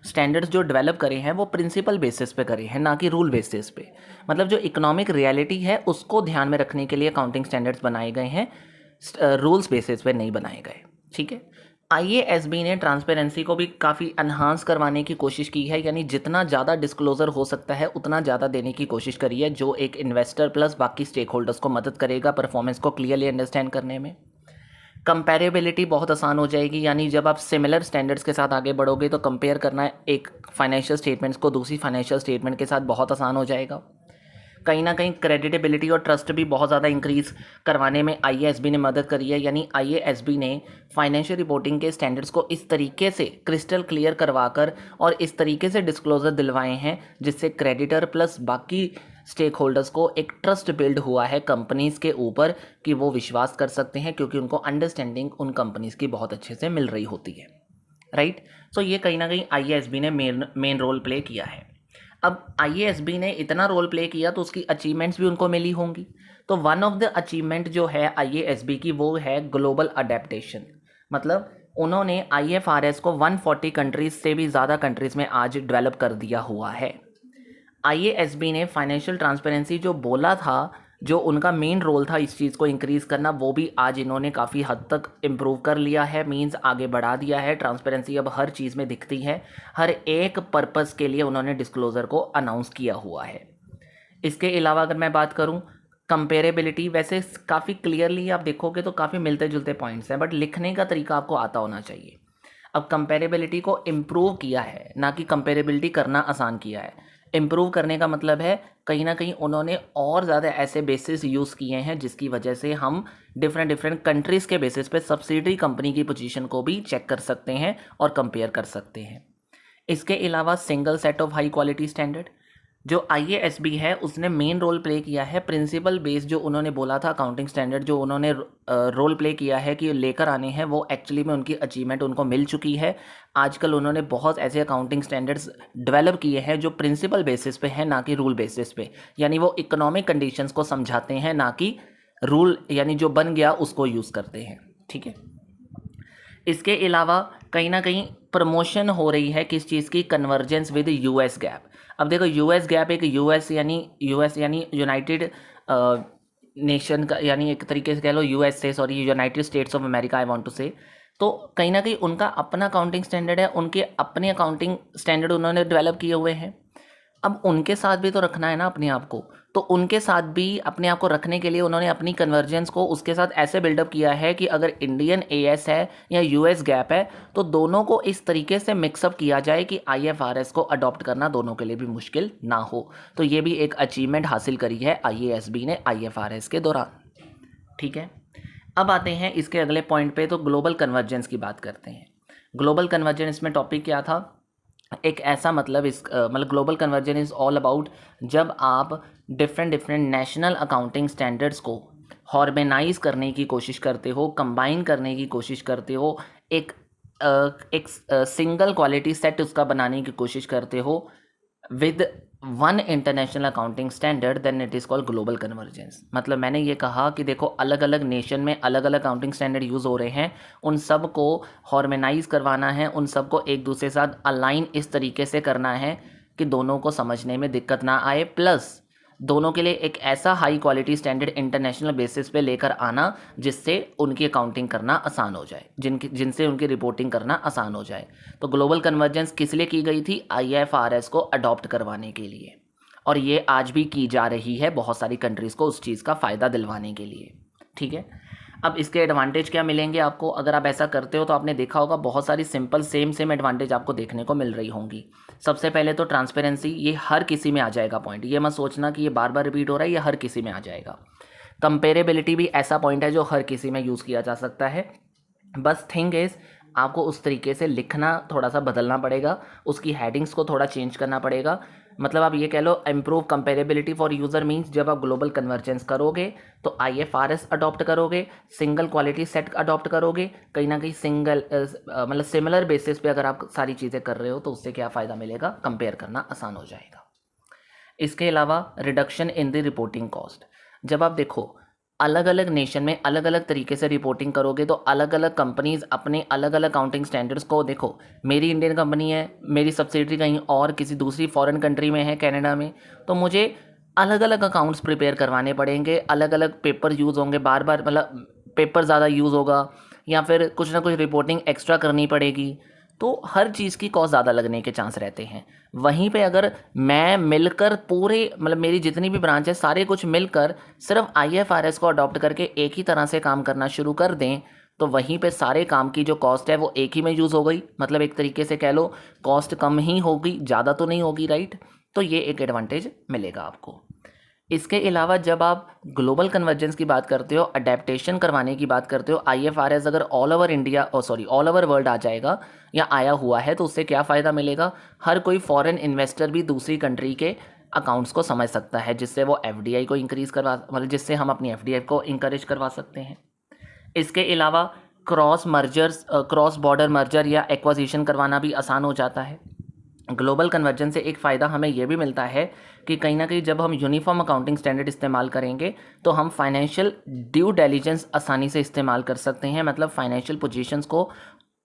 स्टैंडर्ड्स जो डेवलप करे हैं, वो प्रिंसिपल बेसिस पे करे हैं, ना कि रूल बेसिस पे। मतलब जो इकोनॉमिक रियलिटी है उसको ध्यान में रखने के लिए अकाउंटिंग स्टैंडर्ड्स बनाए गए हैं, रूल्स बेसिस पे नहीं बनाए गए। ठीक है। IASB ने ट्रांसपेरेंसी को भी काफ़ी एनहांस करवाने की कोशिश की है, यानी जितना ज़्यादा डिस्क्लोजर हो सकता है उतना ज़्यादा देने की कोशिश करी है, जो एक इन्वेस्टर प्लस बाकी स्टेक होल्डर्स को मदद करेगा परफॉर्मेंस को क्लियरली अंडरस्टैंड करने में। कंपैरेबिलिटी बहुत आसान हो जाएगी, यानी जब आप सिमिलर स्टैंडर्ड्स के साथ आगे बढ़ोगे तो कंपेयर करना एक फाइनेंशियल स्टेटमेंट्स को दूसरी फाइनेंशियल स्टेटमेंट के साथ बहुत आसान हो जाएगा। कहीं ना कहीं क्रेडिटेबिलिटी और ट्रस्ट भी बहुत ज़्यादा इंक्रीज़ करवाने में IASB ने मदद करी है, यानी IASB ने फाइनेंशियल रिपोर्टिंग के स्टैंडर्ड्स को इस तरीके से क्रिस्टल क्लियर करवाकर और इस तरीके से डिस्क्लोजर दिलवाए हैं जिससे क्रेडिटर प्लस बाकी स्टेक होल्डर्स को एक ट्रस्ट बिल्ड हुआ है कंपनीज़ के ऊपर कि वो विश्वास कर सकते हैं, क्योंकि उनको अंडरस्टैंडिंग उन कंपनीज़ की बहुत अच्छे से मिल रही होती है। राइट। सो ये कहीं ना कहीं IASB ने मेन रोल प्ले किया है। अब IASB ने इतना रोल प्ले किया तो उसकी अचीवमेंट्स भी उनको मिली होंगी। तो वन ऑफ द अचीवमेंट जो है IASB की वो है ग्लोबल अडेप्टेशन। मतलब उन्होंने IFRS को 140 कंट्रीज़ से भी ज़्यादा कंट्रीज़ में आज डेवलप कर दिया हुआ है। IASB ने फाइनेंशियल ट्रांसपेरेंसी जो बोला था, जो उनका मेन रोल था इस चीज़ को इंक्रीज़ करना, वो भी आज इन्होंने काफ़ी हद तक इम्प्रूव कर लिया है, मींस आगे बढ़ा दिया है। ट्रांसपेरेंसी अब हर चीज़ में दिखती है, हर एक पर्पस के लिए उन्होंने डिस्क्लोज़र को अनाउंस किया हुआ है। इसके अलावा अगर मैं बात करूं कंपेरेबिलिटी, वैसे काफ़ी क्लियरली आप देखोगे तो काफ़ी मिलते जुलते पॉइंट्स हैं, बट लिखने का तरीका आपको आता होना चाहिए। अब कंपेरेबिलिटी को इम्प्रूव किया है, ना कि कंपेरेबिलिटी करना आसान किया है। इम्प्रूव करने का मतलब है कहीं ना कहीं उन्होंने और ज़्यादा ऐसे बेसिस यूज़ किए हैं जिसकी वजह से हम डिफरेंट कंट्रीज़ के बेसिस पे सब्सिडरी कंपनी की पोजीशन को भी चेक कर सकते हैं और कंपेयर कर सकते हैं। इसके अलावा single set of high quality standard, जो IASB है उसने मेन रोल प्ले किया है। प्रिंसिपल बेस्ड जो उन्होंने बोला था अकाउंटिंग स्टैंडर्ड, जो उन्होंने रोल प्ले किया है कि लेकर आने हैं, वो एक्चुअली में उनकी अचीवमेंट उनको मिल चुकी है। आजकल उन्होंने बहुत ऐसे अकाउंटिंग स्टैंडर्ड्स डेवलप किए हैं जो प्रिंसिपल बेसिस पे हैं, ना कि रूल बेसिस पे। यानी वो इकोनॉमिक कंडीशंस को समझाते हैं, ना कि रूल, यानी जो बन गया उसको यूज़ करते हैं। ठीक है। इसके अलावा कहीं ना कहीं प्रमोशन हो रही है किस चीज़ की, कन्वर्जेंस विद US गैप। अब देखो US गैप एक US यानी यूनाइटेड नेशन का, यानी एक तरीके से कह लो United States of America I want to say. तो कहीं ना कहीं उनका अपना अकाउंटिंग स्टैंडर्ड है, उनके अपने अकाउंटिंग स्टैंडर्ड उन्होंने डेवलप किए हुए हैं। अब उनके साथ भी तो रखना है ना अपने आप को, तो उनके साथ भी अपने आप को रखने के लिए उन्होंने अपनी कन्वर्जेंस को उसके साथ ऐसे बिल्डअप किया है कि अगर इंडियन AS है या US गैप है तो दोनों को इस तरीके से मिक्सअप किया जाए कि IFRS को अडॉप्ट करना दोनों के लिए भी मुश्किल ना हो। तो ये भी एक अचीवमेंट हासिल करी है IASB ने IFRS के दौरान। ठीक है। अब आते हैं इसके अगले पॉइंट पे, तो ग्लोबल कन्वर्जेंस की बात करते हैं। ग्लोबल कन्वर्जेंस में टॉपिक क्या था, एक ऐसा मतलब global conversion is all about जब आप डिफरेंट नेशनल अकाउंटिंग स्टैंडर्ड्स को हार्मोनाइज करने की कोशिश करते हो, कंबाइन करने की कोशिश करते हो, एक सिंगल क्वालिटी सेट उसका बनाने की कोशिश करते हो, with one international accounting standard then it is called global convergence. मतलब मैंने ये कहा कि देखो अलग अलग नेशन में अलग अलग अकाउंटिंग स्टैंडर्ड यूज़ हो रहे हैं, उन सब को हार्मोनाइज करवाना है, उन सब को एक दूसरे के साथ अलाइन इस तरीके से करना है कि दोनों को समझने में दिक्कत ना आए, प्लस दोनों के लिए एक ऐसा high quality standard international basis पे लेकर आना जिससे उनकी अकाउंटिंग करना आसान हो जाए, जिनसे उनकी रिपोर्टिंग करना आसान हो जाए। तो ग्लोबल कन्वर्जेंस किस लिए की गई थी? IFRS को अडॉप्ट करवाने के लिए, और ये आज भी की जा रही है बहुत सारी कंट्रीज़ को उस चीज़ का फ़ायदा दिलवाने के लिए। ठीक है, अब इसके एडवांटेज क्या मिलेंगे आपको अगर आप ऐसा करते हो? तो आपने देखा होगा बहुत सारी सिंपल सेम एडवांटेज आपको देखने को मिल रही होंगी। सबसे पहले तो ट्रांसपेरेंसी, ये हर किसी में आ जाएगा पॉइंट, ये मत सोचना कि ये बार बार रिपीट हो रहा है, ये हर किसी में आ जाएगा। कंपेरेबिलिटी भी ऐसा पॉइंट है जो हर किसी में यूज़ किया जा सकता है। बस थिंग इज़ आपको उस तरीके से लिखना थोड़ा सा बदलना पड़ेगा, उसकी हेडिंग्स को थोड़ा चेंज करना पड़ेगा। मतलब आप ये कह लो improve comparability for user means जब आप ग्लोबल कन्वर्जेंस करोगे तो IFRS अडॉप्ट करोगे, सिंगल क्वालिटी सेट अडॉप्ट करोगे, कहीं ना कहीं सिंगल मतलब सिमिलर बेसिस पे अगर आप सारी चीज़ें कर रहे हो तो उससे क्या फ़ायदा मिलेगा? कंपेयर करना आसान हो जाएगा। इसके अलावा reduction in the reporting cost. जब आप देखो अलग अलग नेशन में अलग अलग तरीके से रिपोर्टिंग करोगे तो अलग अलग कंपनीज अपने अलग अलग अकाउंटिंग स्टैंडर्ड्स को, देखो मेरी इंडियन कंपनी है, मेरी सब्सिडरी कहीं और किसी दूसरी फॉरेन कंट्री में है, कनाडा में, तो मुझे अलग अलग अकाउंट्स प्रिपेयर करवाने पड़ेंगे, अलग अलग पेपर यूज़ होंगे, बार बार मतलब पेपर ज़्यादा यूज़ होगा या फिर कुछ ना कुछ रिपोर्टिंग एक्स्ट्रा करनी पड़ेगी, तो हर चीज़ की कॉस्ट ज़्यादा लगने के चांस रहते हैं। वहीं पे अगर मैं मिलकर पूरे मतलब मेरी जितनी भी ब्रांच है सारे कुछ मिलकर सिर्फ IFRS को अडॉप्ट करके एक ही तरह से काम करना शुरू कर दें तो वहीं पे सारे काम की जो कॉस्ट है वो एक ही में यूज़ हो गई, मतलब एक तरीके से कह लो कॉस्ट कम ही होगी, ज़्यादा तो नहीं होगी, राइट। तो ये एक एडवांटेज मिलेगा आपको। इसके अलावा जब आप ग्लोबल कन्वर्जेंस की बात करते हो, अडेप्टेशन करवाने की बात करते हो, IFRS अगर all over India all over world आ जाएगा या आया हुआ है तो उससे क्या फ़ायदा मिलेगा? हर कोई फॉरेन इन्वेस्टर भी दूसरी कंट्री के अकाउंट्स को समझ सकता है, जिससे वो FDI को इंक्रीज़ करवा मतलब जिससे हम अपनी FDI को इंकरेज करवा सकते हैं। इसके अलावा क्रॉस बॉर्डर मर्जर या एक्वाजिशन करवाना भी आसान हो जाता है। ग्लोबल कन्वर्जेंस से एक फ़ायदा हमें यह भी मिलता है कि कहीं ना कहीं जब हम यूनिफॉर्म अकाउंटिंग स्टैंडर्ड इस्तेमाल करेंगे तो हम फाइनेंशियल ड्यू डिलिजेंस आसानी से इस्तेमाल कर सकते हैं, मतलब फाइनेंशियल पोजीशंस को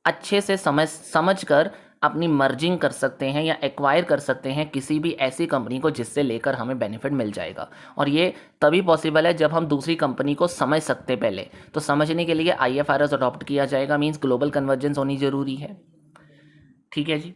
अच्छे से समझ कर अपनी मर्जिंग कर सकते हैं या एक्वायर कर सकते हैं किसी भी ऐसी कंपनी को जिससे लेकर हमें बेनिफिट मिल जाएगा। और ये तभी पॉसिबल है जब हम दूसरी कंपनी को समझ सकते पहले, तो समझने के लिए IFRS अडॉप्ट किया जाएगा, मीन्स ग्लोबल कन्वर्जेंस होनी ज़रूरी है। ठीक है जी।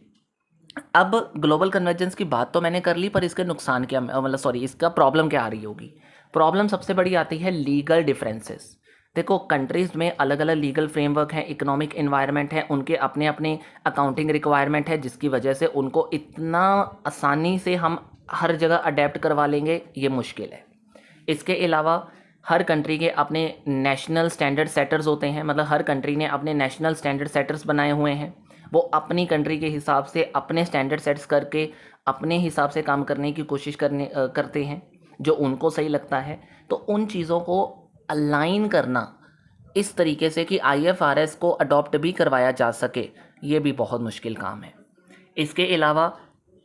अब ग्लोबल कन्वर्जेंस की बात तो मैंने कर ली, पर इसके नुकसान क्या मतलब इसका प्रॉब्लम क्या आ रही होगी? प्रॉब्लम सबसे बड़ी आती है लीगल डिफरेंसेस। देखो कंट्रीज़ में अलग अलग लीगल फ्रेमवर्क हैं, इकोनॉमिक इन्वायरमेंट है, उनके अपने अपने अकाउंटिंग रिक्वायरमेंट है, जिसकी वजह से उनको इतना आसानी से हम हर जगह अडेप्ट करवा लेंगे ये मुश्किल है। इसके अलावा हर कंट्री के अपने नेशनल स्टैंडर्ड सेटर्स होते हैं, मतलब हर कंट्री ने अपने नेशनल स्टैंडर्ड सेटर्स बनाए हुए हैं, वो अपनी कंट्री के हिसाब से अपने स्टैंडर्ड सेट्स करके अपने हिसाब से काम करने की कोशिश करते हैं जो उनको सही लगता है। तो उन चीज़ों को अलाइन करना इस तरीके से कि IFRS को अडॉप्ट भी करवाया जा सके, ये भी बहुत मुश्किल काम है। इसके अलावा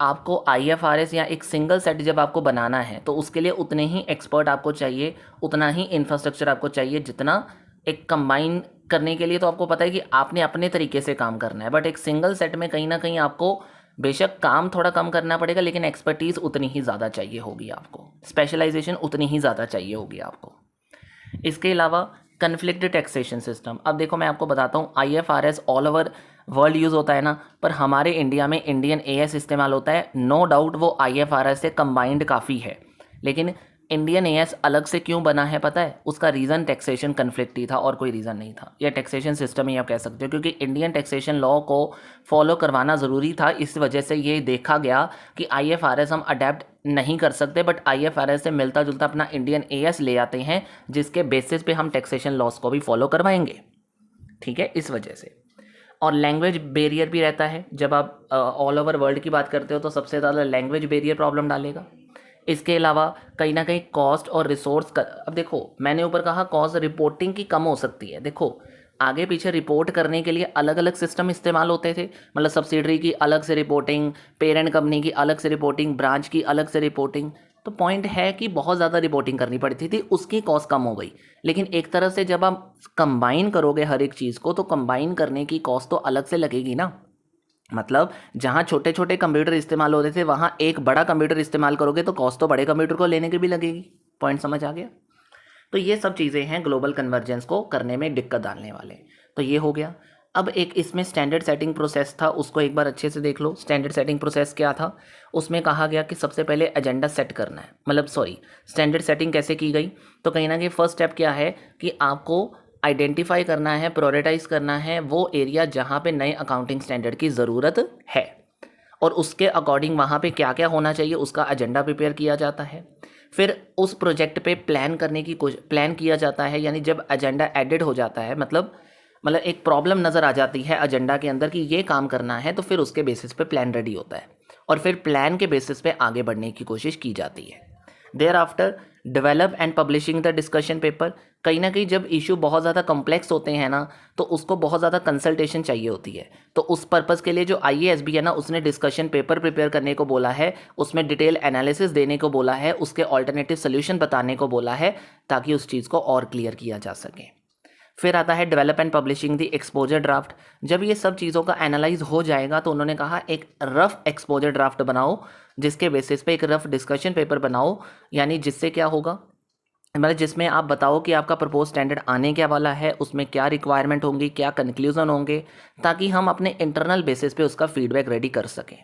आपको IFRS या एक सिंगल सेट जब आपको बनाना है तो उसके लिए उतने ही एक्सपर्ट आपको चाहिए, उतना ही इंफ्रास्ट्रक्चर आपको चाहिए जितना एक कंबाइन करने के लिए। तो आपको पता है कि आपने अपने तरीके से काम करना है, बट एक सिंगल सेट में कहीं ना कहीं आपको बेशक काम थोड़ा कम करना पड़ेगा लेकिन एक्सपर्टीज़ उतनी ही ज़्यादा चाहिए होगी आपको, स्पेशलाइजेशन उतनी ही ज़्यादा चाहिए होगी आपको। इसके अलावा कन्फ्लिक्ट टैक्सेशन सिस्टम। अब देखो मैं आपको बताता हूँ, IFRS all over world use होता है ना, पर हमारे इंडिया में इंडियन AS इस्तेमाल होता है। नो डाउट वो IFRS से कंबाइंड काफ़ी है, लेकिन इंडियन AS अलग से क्यों बना है पता है? उसका रीज़न टैक्सेशन कन्फ्लिक्ट ही था और कोई रीज़न नहीं था, या टैक्सेशन सिस्टम ही आप कह सकते हो, क्योंकि इंडियन टैक्सेशन लॉ को फॉलो करवाना ज़रूरी था। इस वजह से ये देखा गया कि IFRS हम अडेप्ट नहीं कर सकते, बट IFRS से मिलता जुलता अपना इंडियन AS ले आते हैं जिसके बेसिस पे हम टैक्सेशन लॉस को भी फॉलो करवाएंगे। ठीक है, इस वजह से। और लैंग्वेज बैरियर भी रहता है, जब आप ऑल ओवर वर्ल्ड की बात करते हो तो सबसे ज़्यादा लैंग्वेज बैरियर प्रॉब्लम डालेगा। इसके अलावा कहीं ना कहीं कॉस्ट और रिसोर्स का, अब देखो मैंने ऊपर कहा कॉस्ट रिपोर्टिंग की कम हो सकती है। देखो आगे पीछे रिपोर्ट करने के लिए अलग अलग सिस्टम इस्तेमाल होते थे, मतलब सब्सिडरी की अलग से रिपोर्टिंग, पेरेंट कंपनी की अलग से रिपोर्टिंग, ब्रांच की अलग से रिपोर्टिंग। तो पॉइंट है कि बहुत ज़्यादा रिपोर्टिंग करनी पड़ती थी, उसकी कॉस्ट कम हो गई। लेकिन एक तरह से जब आप कंबाइन करोगे हर एक चीज़ को, तो कंबाइन करने की कॉस्ट तो अलग से लगेगी ना। मतलब जहाँ छोटे छोटे कंप्यूटर इस्तेमाल होते थे वहाँ एक बड़ा कंप्यूटर इस्तेमाल करोगे तो कॉस्ट तो बड़े कंप्यूटर को लेने की भी लगेगी। पॉइंट समझ आ गया? तो ये सब चीज़ें हैं ग्लोबल कन्वर्जेंस को करने में दिक्कत डालने वाले। तो ये हो गया। अब एक इसमें स्टैंडर्ड सेटिंग प्रोसेस था, उसको एक बार अच्छे से देख लो। स्टैंडर्ड सेटिंग प्रोसेस क्या था? उसमें कहा गया कि सबसे पहले एजेंडा सेट करना है, मतलब स्टैंडर्ड सेटिंग कैसे की गई? तो कहीं ना कहीं फर्स्ट स्टेप क्या है कि आपको आइडेंटिफाई करना है, प्रायोरिटाइज करना है वो एरिया जहाँ पे नए अकाउंटिंग स्टैंडर्ड की ज़रूरत है, और उसके अकॉर्डिंग वहाँ पे क्या क्या होना चाहिए उसका एजेंडा प्रिपेयर किया जाता है। फिर उस प्रोजेक्ट पे प्लान किया जाता है, यानी जब एजेंडा एडिड हो जाता है, मतलब एक प्रॉब्लम नज़र आ जाती है एजेंडा के अंदर कि ये काम करना है, तो फिर उसके बेसिस पे प्लान रेडी होता है और फिर प्लान के बेसिस पे आगे बढ़ने की कोशिश की जाती है। Thereafter develop and publishing the discussion paper. कहीं ना कहीं जब इशू बहुत ज़्यादा कॉम्प्लेक्स होते हैं ना, तो उसको बहुत ज़्यादा कंसल्टेशन चाहिए होती है। तो उस पर्पज़ के लिए जो IASB है ना, उसने डिस्कशन पेपर प्रिपेयर करने को बोला है, उसमें डिटेल एनालिसिस देने को बोला है, उसके ऑल्टरनेटिव सोल्यूशन बताने को बोला है, ताकि उस चीज़ को और क्लियर किया जा सके। फिर आता है develop and publishing the exposure draft. जब ये सब चीज़ों का एनालाइज हो जाएगा तो उन्होंने कहा एक रफ एक्सपोजर ड्राफ्ट बनाओ, जिसके बेसिस पे एक रफ डिस्कशन पेपर बनाओ, यानी जिससे क्या होगा, मतलब जिसमें आप बताओ कि आपका प्रपोज स्टैंडर्ड आने क्या वाला है, उसमें क्या रिक्वायरमेंट होंगी, क्या कंक्लूजन होंगे, ताकि हम अपने इंटरनल बेसिस पे उसका फीडबैक रेडी कर सकें।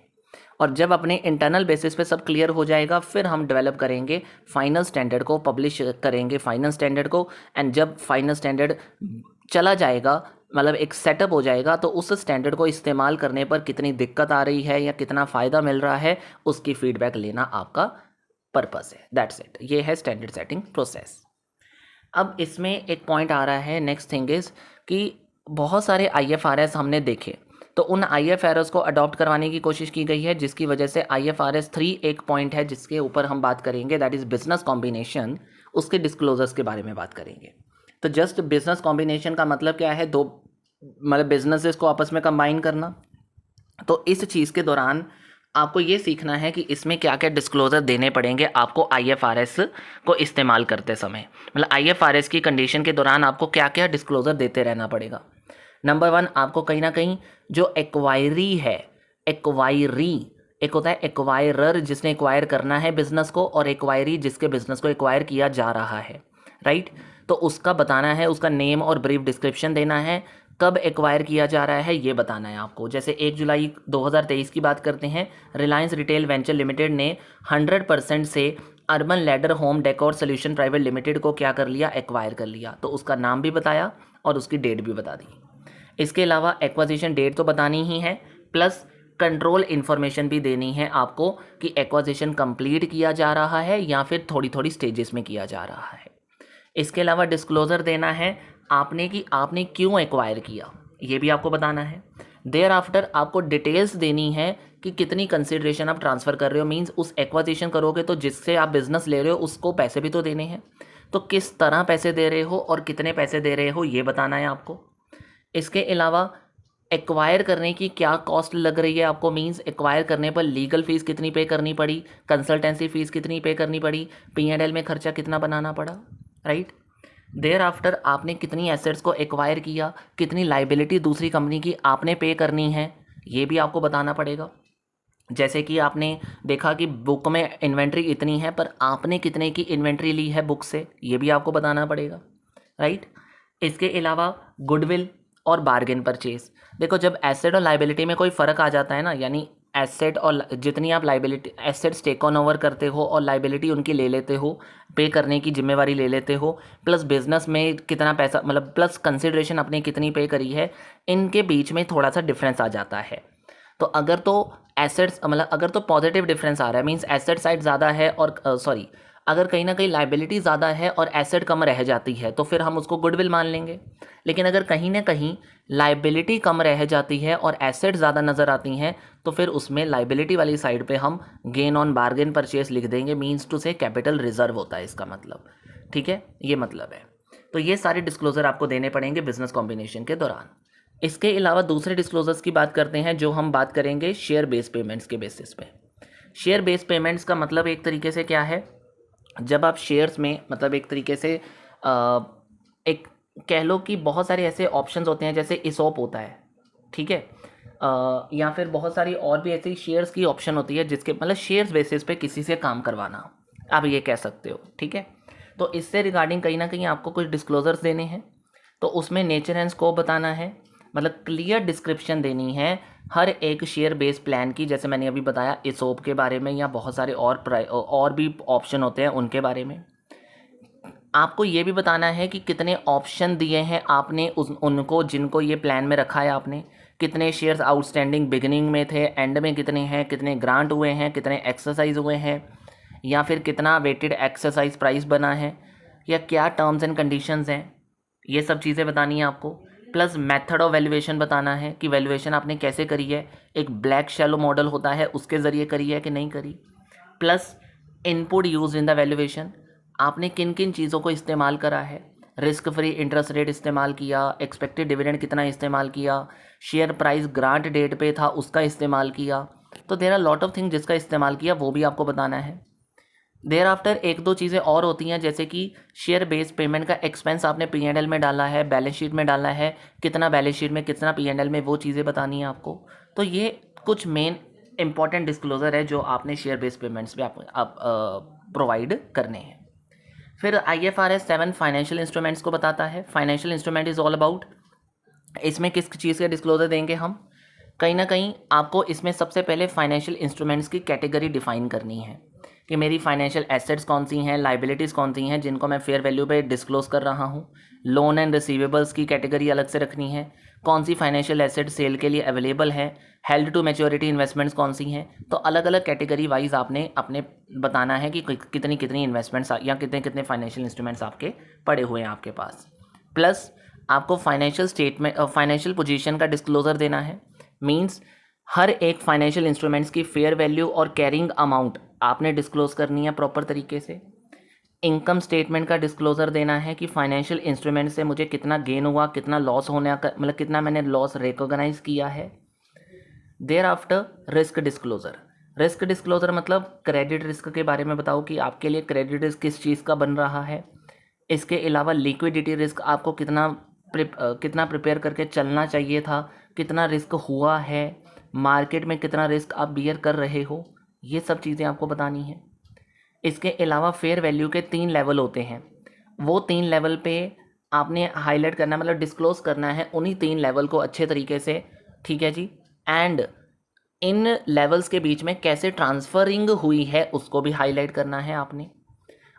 और जब अपने इंटरनल बेसिस पे सब क्लियर हो जाएगा, फिर हम डेवलप करेंगे फाइनल स्टैंडर्ड को, पब्लिश करेंगे फाइनल स्टैंडर्ड को। एंड जब फाइनल स्टैंडर्ड चला जाएगा, मतलब एक सेटअप हो जाएगा, तो उस स्टैंडर्ड को इस्तेमाल करने पर कितनी दिक्कत आ रही है या कितना फ़ायदा मिल रहा है, उसकी फीडबैक लेना आपका पर्पस है। That's it. ये है स्टैंडर्ड सेटिंग प्रोसेस। अब इसमें एक पॉइंट आ रहा है, नेक्स्ट थिंग इज़ कि बहुत सारे IFRS हमने देखे, तो उन IFRS को अडॉप्ट करवाने की कोशिश की गई है, जिसकी वजह से IFRS 3 एक पॉइंट है जिसके ऊपर हम बात करेंगे, दैट इज़ बिजनेस कॉम्बिनेशन। उसके डिस्क्लोजर्स के बारे में बात करेंगे। तो जस्ट बिजनेस कॉम्बिनेशन का मतलब क्या है? दो बिजनेसेस को आपस में कंबाइन करना। तो इस चीज़ के दौरान आपको ये सीखना है कि इसमें क्या क्या डिस्क्लोजर देने पड़ेंगे आपको IFRS को इस्तेमाल करते समय, मतलब IFRS की कंडीशन के दौरान आपको क्या क्या डिस्क्लोजर देते रहना पड़ेगा। नंबर 1, आपको कहीं ना कहीं जो एक्वायरी है, एक्वायरी एक होता है एक्वायरर जिसने एक्वायर करना है बिजनेस को, और एक्वायरी जिसके बिजनेस को एक्वायर किया जा रहा है, राइट। तो उसका बताना है, उसका नेम और ब्रीफ डिस्क्रिप्शन देना है, कब एक्वायर किया जा रहा है ये बताना है आपको। जैसे 1 जुलाई 2023 की बात करते हैं, रिलायंस रिटेल वेंचर लिमिटेड ने 100% से urban ladder home decor solution private limited को क्या कर लिया? एक्वायर कर लिया। तो उसका नाम भी बताया और उसकी डेट भी बता दी। इसके अलावा एक्वाजिशन डेट तो बतानी ही है, प्लस कंट्रोल इन्फॉर्मेशन भी देनी है आपको कि एक्वाजिशन कंप्लीट किया जा रहा है या फिर थोड़ी थोड़ी स्टेजेस में किया जा रहा है। इसके अलावा डिस्क्लोजर देना है आपने क्यों एक्वायर किया, ये भी आपको बताना है। देयर आफ्टर आपको डिटेल्स देनी है कि कितनी कंसिडरेशन आप ट्रांसफ़र कर रहे हो, मींस उस एक्वाजिशन करोगे तो जिससे आप बिजनेस ले रहे हो उसको पैसे भी तो देने हैं, तो किस तरह पैसे दे रहे हो और कितने पैसे दे रहे हो ये बताना है आपको। इसके अलावा एक्वायर करने की क्या कॉस्ट लग रही है आपको, मींस एक्वायर करने पर लीगल फ़ीस कितनी पे करनी पड़ी, कंसल्टेंसी फ़ीस कितनी पे करनी पड़ी, P&L में खर्चा कितना बनाना पड़ा, राइट। देयर आफ्टर आपने कितनी एसेट्स को एक्वायर किया, कितनी लाइबिलिटी दूसरी कंपनी की आपने पे करनी है, ये भी आपको बताना पड़ेगा। जैसे कि आपने देखा कि बुक में इन्वेंट्री इतनी है, पर आपने कितने की इन्वेंट्री ली है बुक से, ये भी आपको बताना पड़ेगा, राइट। इसके अलावा गुडविल और बार्गेन परचेज। देखो, जब एसेट और लाइबिलिटी में कोई फ़र्क आ जाता है ना, यानी एसेट और जितनी आप liability assets take on over करते हो और लाइबिलिटी उनकी ले लेते हो, पे करने की जिम्मेवारी ले लेते हो, प्लस बिजनेस में कितना पैसा, मतलब प्लस कंसिडरेशन आपने कितनी पे करी है, इनके बीच में थोड़ा सा डिफरेंस आ जाता है। तो अगर तो एसेट्स अगर तो पॉजिटिव डिफरेंस आ रहा है, मींस एसेट साइड ज़्यादा है और अगर कहीं ना कहीं लाइबिलिटी ज़्यादा है और एसेट कम रह जाती है तो फिर हम उसको गुडविल मान लेंगे। लेकिन अगर कहीं ना कहीं लाइबिलिटी कम रह जाती है और एसेट ज़्यादा नज़र आती हैं तो फिर उसमें लाइबिलिटी वाली साइड पे हम गेन ऑन बार्गेन परचेस लिख देंगे, मींस टू से कैपिटल रिजर्व होता है इसका मतलब, ठीक है, ये मतलब है। तो ये सारे डिस्क्लोज़र आपको देने पड़ेंगे बिजनेस कॉम्बिनेशन के दौरान। इसके अलावा दूसरे डिस्क्लोजर्स की बात करते हैं, जो हम बात करेंगे शेयर बेस्ड पेमेंट्स के बेसिस पे। शेयर बेस्ड पेमेंट्स का मतलब एक तरीके से क्या है, जब आप शेयर्स में मतलब एक तरीके से एक कह लो कि बहुत सारे ऐसे ऑप्शंस होते हैं, जैसे इसॉप होता है, ठीक है, या फिर बहुत सारी और भी ऐसी शेयर्स की ऑप्शन होती है जिसके मतलब शेयर्स बेसिस पे किसी से काम करवाना, आप ये कह सकते हो, ठीक है। तो इससे रिगार्डिंग कहीं ना कहीं आपको कुछ डिस्क्लोजर्स देने हैं, तो उसमें नेचर एंड स्कोप बताना है, मतलब क्लियर डिस्क्रिप्शन देनी है हर एक शेयर बेस्ड प्लान की, जैसे मैंने अभी बताया इसोप के बारे में, या बहुत सारे और भी ऑप्शन होते हैं उनके बारे में। आपको ये भी बताना है कि कितने ऑप्शन दिए हैं आपने उनको जिनको ये प्लान में रखा है आपने, कितने शेयर्स आउटस्टैंडिंग बिगिनिंग में थे, एंड में कितने हैं, कितने ग्रांट हुए हैं, कितने एक्सरसाइज हुए हैं, या फिर कितना वेटेड एक्सरसाइज प्राइस बना है, या क्या टर्म्स एंड कंडीशंस हैं, ये सब चीज़ें बतानी है आपको। प्लस मेथड ऑफ वैल्यूएशन बताना है कि वैल्यूएशन आपने कैसे करी है, एक ब्लैक शैलो मॉडल होता है उसके ज़रिए करी है कि नहीं करी। Plus input use in the valuation, आपने किन किन चीज़ों को इस्तेमाल करा है, रिस्क फ्री इंटरेस्ट रेट इस्तेमाल किया, एक्सपेक्टेड डिविडेंड कितना इस्तेमाल किया, शेयर प्राइस ग्रांट डेट पे था उसका इस्तेमाल किया, तो there are lot of thing जिसका इस्तेमाल किया वो भी आपको बताना है। देयर आफ्टर एक दो चीज़ें और होती हैं, जैसे कि शेयर बेस्ड पेमेंट का एक्सपेंस आपने P&L में डाला है, बैलेंस शीट में डाला है, कितना बैलेंस शीट में कितना P&L में, वो चीज़ें बतानी है आपको। तो ये कुछ मेन इंपॉर्टेंट डिस्क्लोजर है जो आपने शेयर बेस्ड पेमेंट्स पे आप प्रोवाइड करने हैं। फिर IFRS 7 फाइनेंशियल इंस्ट्रूमेंट्स को बताता है। Financial instrument is all about, इसमें किस चीज़ का डिस्क्लोजर देंगे हम, कहीं ना कहीं आपको इसमें सबसे पहले फाइनेंशियल इंस्ट्रूमेंट्स की कैटेगरी डिफाइन करनी है कि मेरी फाइनेंशियल एसेट्स कौन सी हैं, लाइबिलिटीज़ कौन सी हैं जिनको मैं फेयर वैल्यू पे डिस्क्लोज कर रहा हूँ, लोन एंड रिसीवेबल्स की कैटेगरी अलग से रखनी है, कौन सी फाइनेंशियल एसेट सेल के लिए अवेलेबल है, हेल्ड टू मैच्योरिटी इन्वेस्टमेंट्स कौन सी हैं। तो अलग अलग कैटेगरी वाइज आपने अपने बताना है कि कितनी कितनी इन्वेस्टमेंट्स या कितने कितने फाइनेंशियल इंस्ट्रूमेंट्स आपके पड़े हुए हैं आपके पास। प्लस आपको फाइनेंशियल स्टेटमेंट फाइनेंशियल पोजीशन का डिस्क्लोजर देना है, मींस हर एक फाइनेंशियल इंस्ट्रूमेंट्स की फेयर वैल्यू और कैरिंग अमाउंट आपने डिस्क्लोज करनी है प्रॉपर तरीके से। इनकम स्टेटमेंट का डिस्क्लोजर देना है कि फाइनेंशियल इंस्ट्रूमेंट से मुझे कितना गेन हुआ, कितना लॉस होने का मतलब कितना मैंने लॉस रिकॉग्नाइज किया है। Thereafter risk disclosure, risk disclosure मतलब क्रेडिट रिस्क के बारे में बताओ कि आपके लिए क्रेडिट रिस्क किस चीज़ का बन रहा है। इसके अलावा लिक्विडिटी रिस्क आपको कितना प्रिपेयर करके चलना चाहिए था, कितना रिस्क हुआ है, मार्केट में कितना रिस्क आप बियर कर रहे हो, ये सब चीज़ें आपको बतानी है। इसके अलावा फेयर वैल्यू के 3 लेवल होते हैं, वो 3 लेवल पे आपने हाईलाइट करना मतलब डिस्क्लोज करना है उन्हीं 3 लेवल को अच्छे तरीके से, ठीक है जी। एंड इन लेवल्स के बीच में कैसे ट्रांसफरिंग हुई है उसको भी हाईलाइट करना है आपने।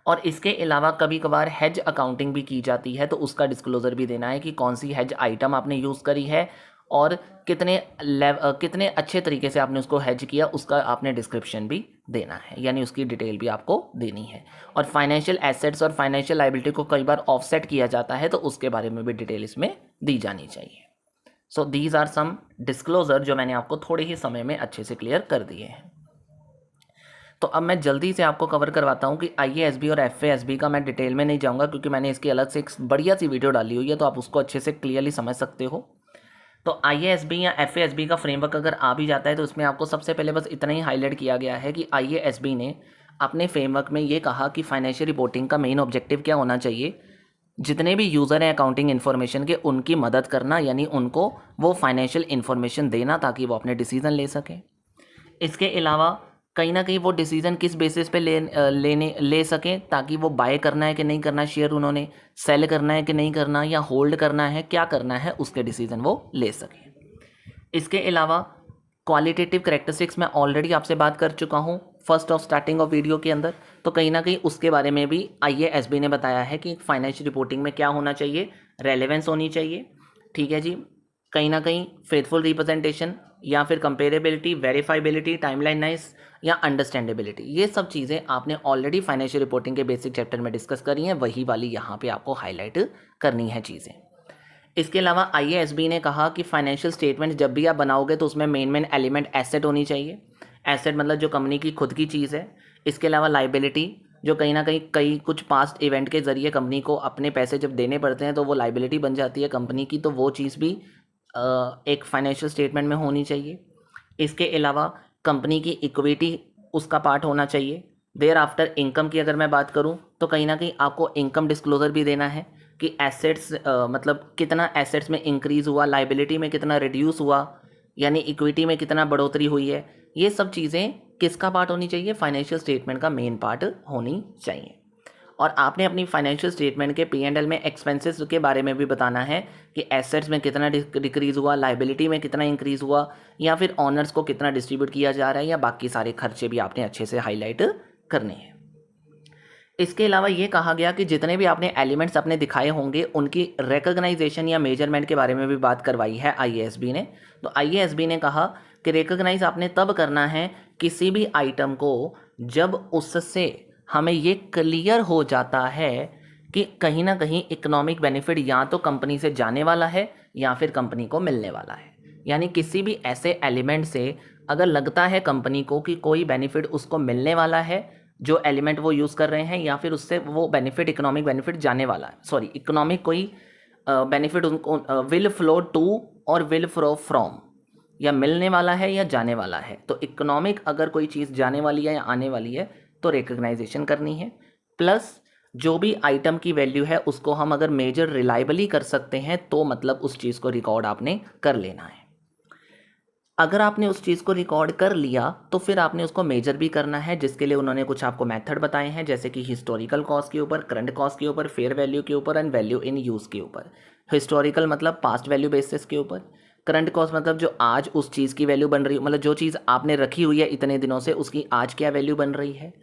और इसके अलावा कभी कभार हेज अकाउंटिंग भी की जाती है, तो उसका डिस्क्लोजर भी देना है कि कौन सी हेज आइटम आपने यूज़ करी है और कितने अच्छे तरीके से आपने उसको हेज किया, उसका आपने डिस्क्रिप्शन भी देना है, यानी उसकी डिटेल भी आपको देनी है। और फाइनेंशियल एसेट्स और फाइनेंशियल लायबिलिटी को कई बार ऑफसेट किया जाता है, तो उसके बारे में भी डिटेल इसमें दी जानी चाहिए। So these are some disclosure जो मैंने आपको थोड़े ही समय में अच्छे से क्लियर कर दिए हैं। तो अब मैं जल्दी से आपको कवर करवाता हूँ कि IASB और FASB का मैं डिटेल में नहीं जाऊँगा, क्योंकि मैंने इसकी अलग से एक बढ़िया सी वीडियो डाली हुई है, तो आप उसको अच्छे से क्लियरली समझ सकते हो। तो IASB या FASB का फ्रेमवर्क अगर आ भी जाता है, तो उसमें आपको सबसे पहले बस इतना ही हाईलाइट किया गया है कि IASB ने अपने फ्रेमवर्क में ये कहा कि फाइनेंशियल रिपोर्टिंग का मेन ऑब्जेक्टिव क्या होना चाहिए, जितने भी यूज़र हैं अकाउंटिंग इन्फॉर्मेशन के उनकी मदद करना, यानी उनको वो फाइनेंशियल इन्फॉर्मेशन देना ताकि वो अपने डिसीजन ले सकें। इसके अलावा कहीं ना कहीं वो डिसीज़न किस बेसिस पे ले सकें, ताकि वो बाय करना है कि नहीं करना शेयर, उन्होंने सेल करना है कि नहीं करना, या होल्ड करना है, क्या करना है, उसके डिसीज़न वो ले सकें। इसके अलावा क्वालिटेटिव करेक्टरिस्टिक्स मैं ऑलरेडी आपसे बात कर चुका हूँ first of starting of video के अंदर, तो कहीं ना कहीं उसके बारे में भी IASB ने बताया है कि फाइनेंशियल रिपोर्टिंग में क्या होना चाहिए, रेलेवेंस होनी चाहिए, ठीक है जी, कहीं ना कहीं फेथफुल रिप्रेजेंटेशन या फिर कंपेरेबिलिटी, वेरीफाइबिलिटी, टाइमलाइनाइज या अंडरस्टैंडेबिलिटी, ये सब चीज़ें आपने ऑलरेडी फाइनेंशियल रिपोर्टिंग के बेसिक चैप्टर में डिस्कस करी हैं, वही वाली यहाँ पे आपको हाईलाइट करनी है चीज़ें। इसके अलावा IASB ने कहा कि फाइनेंशियल स्टेटमेंट जब भी आप बनाओगे तो उसमें मेन एलिमेंट एसेट होनी चाहिए, एसेट मतलब जो कंपनी की खुद की चीज़ है। इसके अलावा लाइबिलिटी, जो कहीं ना कहीं कई कुछ पास्ट इवेंट के ज़रिए कंपनी को अपने पैसे जब देने पड़ते हैं तो वो लाइबिलिटी बन जाती है कंपनी की, तो वो चीज़ भी एक फाइनेंशियल स्टेटमेंट में होनी चाहिए। इसके अलावा कंपनी की इक्विटी उसका पार्ट होना चाहिए। देयर आफ्टर इनकम की अगर मैं बात करूं तो कहीं ना कहीं आपको इनकम डिस्क्लोज़र भी देना है कि एसेट्स मतलब कितना एसेट्स में इंक्रीज़ हुआ, लाइबिलिटी में कितना रिड्यूस हुआ, यानी इक्विटी में कितना बढ़ोतरी हुई है। ये सब चीज़ें किसका पार्ट होनी चाहिए? फाइनेंशियल स्टेटमेंट का मेन पार्ट होनी चाहिए। और आपने अपनी फाइनेंशियल स्टेटमेंट के P&L में एक्सपेंसेस के बारे में भी बताना है कि एसेट्स में कितना डिक्रीज़ हुआ, लाइबिलिटी में कितना इंक्रीज़ हुआ, या फिर ऑनर्स को कितना डिस्ट्रीब्यूट किया जा रहा है, या बाकी सारे खर्चे भी आपने अच्छे से हाईलाइट करने हैं। इसके अलावा ये कहा गया कि जितने भी आपने एलिमेंट्स अपने दिखाए होंगे उनकी रिकॉग्नाइजेशन या मेजरमेंट के बारे में भी बात करवाई है IASB ने। तो IASB ने कहा कि रिकॉग्नाइज आपने तब करना है किसी भी आइटम को जब उससे हमें ये क्लियर हो जाता है कि कहीं ना कहीं इकोनॉमिक बेनिफिट या तो कंपनी से जाने वाला है या फिर कंपनी को मिलने वाला है। यानी किसी भी ऐसे एलिमेंट से अगर लगता है कंपनी को कि कोई बेनिफिट उसको मिलने वाला है, जो एलिमेंट वो यूज़ कर रहे हैं, या फिर उससे वो बेनिफिट इकोनॉमिक बेनिफिट जाने वाला है, सॉरी इकोनॉमिक कोई बेनिफिट उनको विल फ्लो टू और विल फ्लो फ्रॉम, या मिलने वाला है या जाने वाला है। तो इकोनॉमिक अगर कोई चीज़ जाने वाली है या आने वाली है तो रिकॉग्नाइजेशन करनी है। प्लस जो भी आइटम की वैल्यू है उसको हम अगर मेजर रिलायबली कर सकते हैं तो मतलब उस चीज़ को रिकॉर्ड आपने कर लेना है। अगर आपने उस चीज़ को रिकॉर्ड कर लिया तो फिर आपने उसको मेजर भी करना है, जिसके लिए उन्होंने कुछ आपको मेथड बताए हैं, जैसे कि हिस्टोरिकल कॉस्ट के ऊपर, करंट कॉस्ट के ऊपर, फेयर वैल्यू के ऊपर एंड वैल्यू इन यूज़ के ऊपर। हिस्टोरिकल मतलब पास्ट वैल्यू बेसिस के ऊपर, करंट कॉस्ट मतलब जो आज उस चीज़ की वैल्यू बन रही है, मतलब जो चीज़ आपने रखी हुई है इतने दिनों से उसकी आज क्या वैल्यू बन रही है।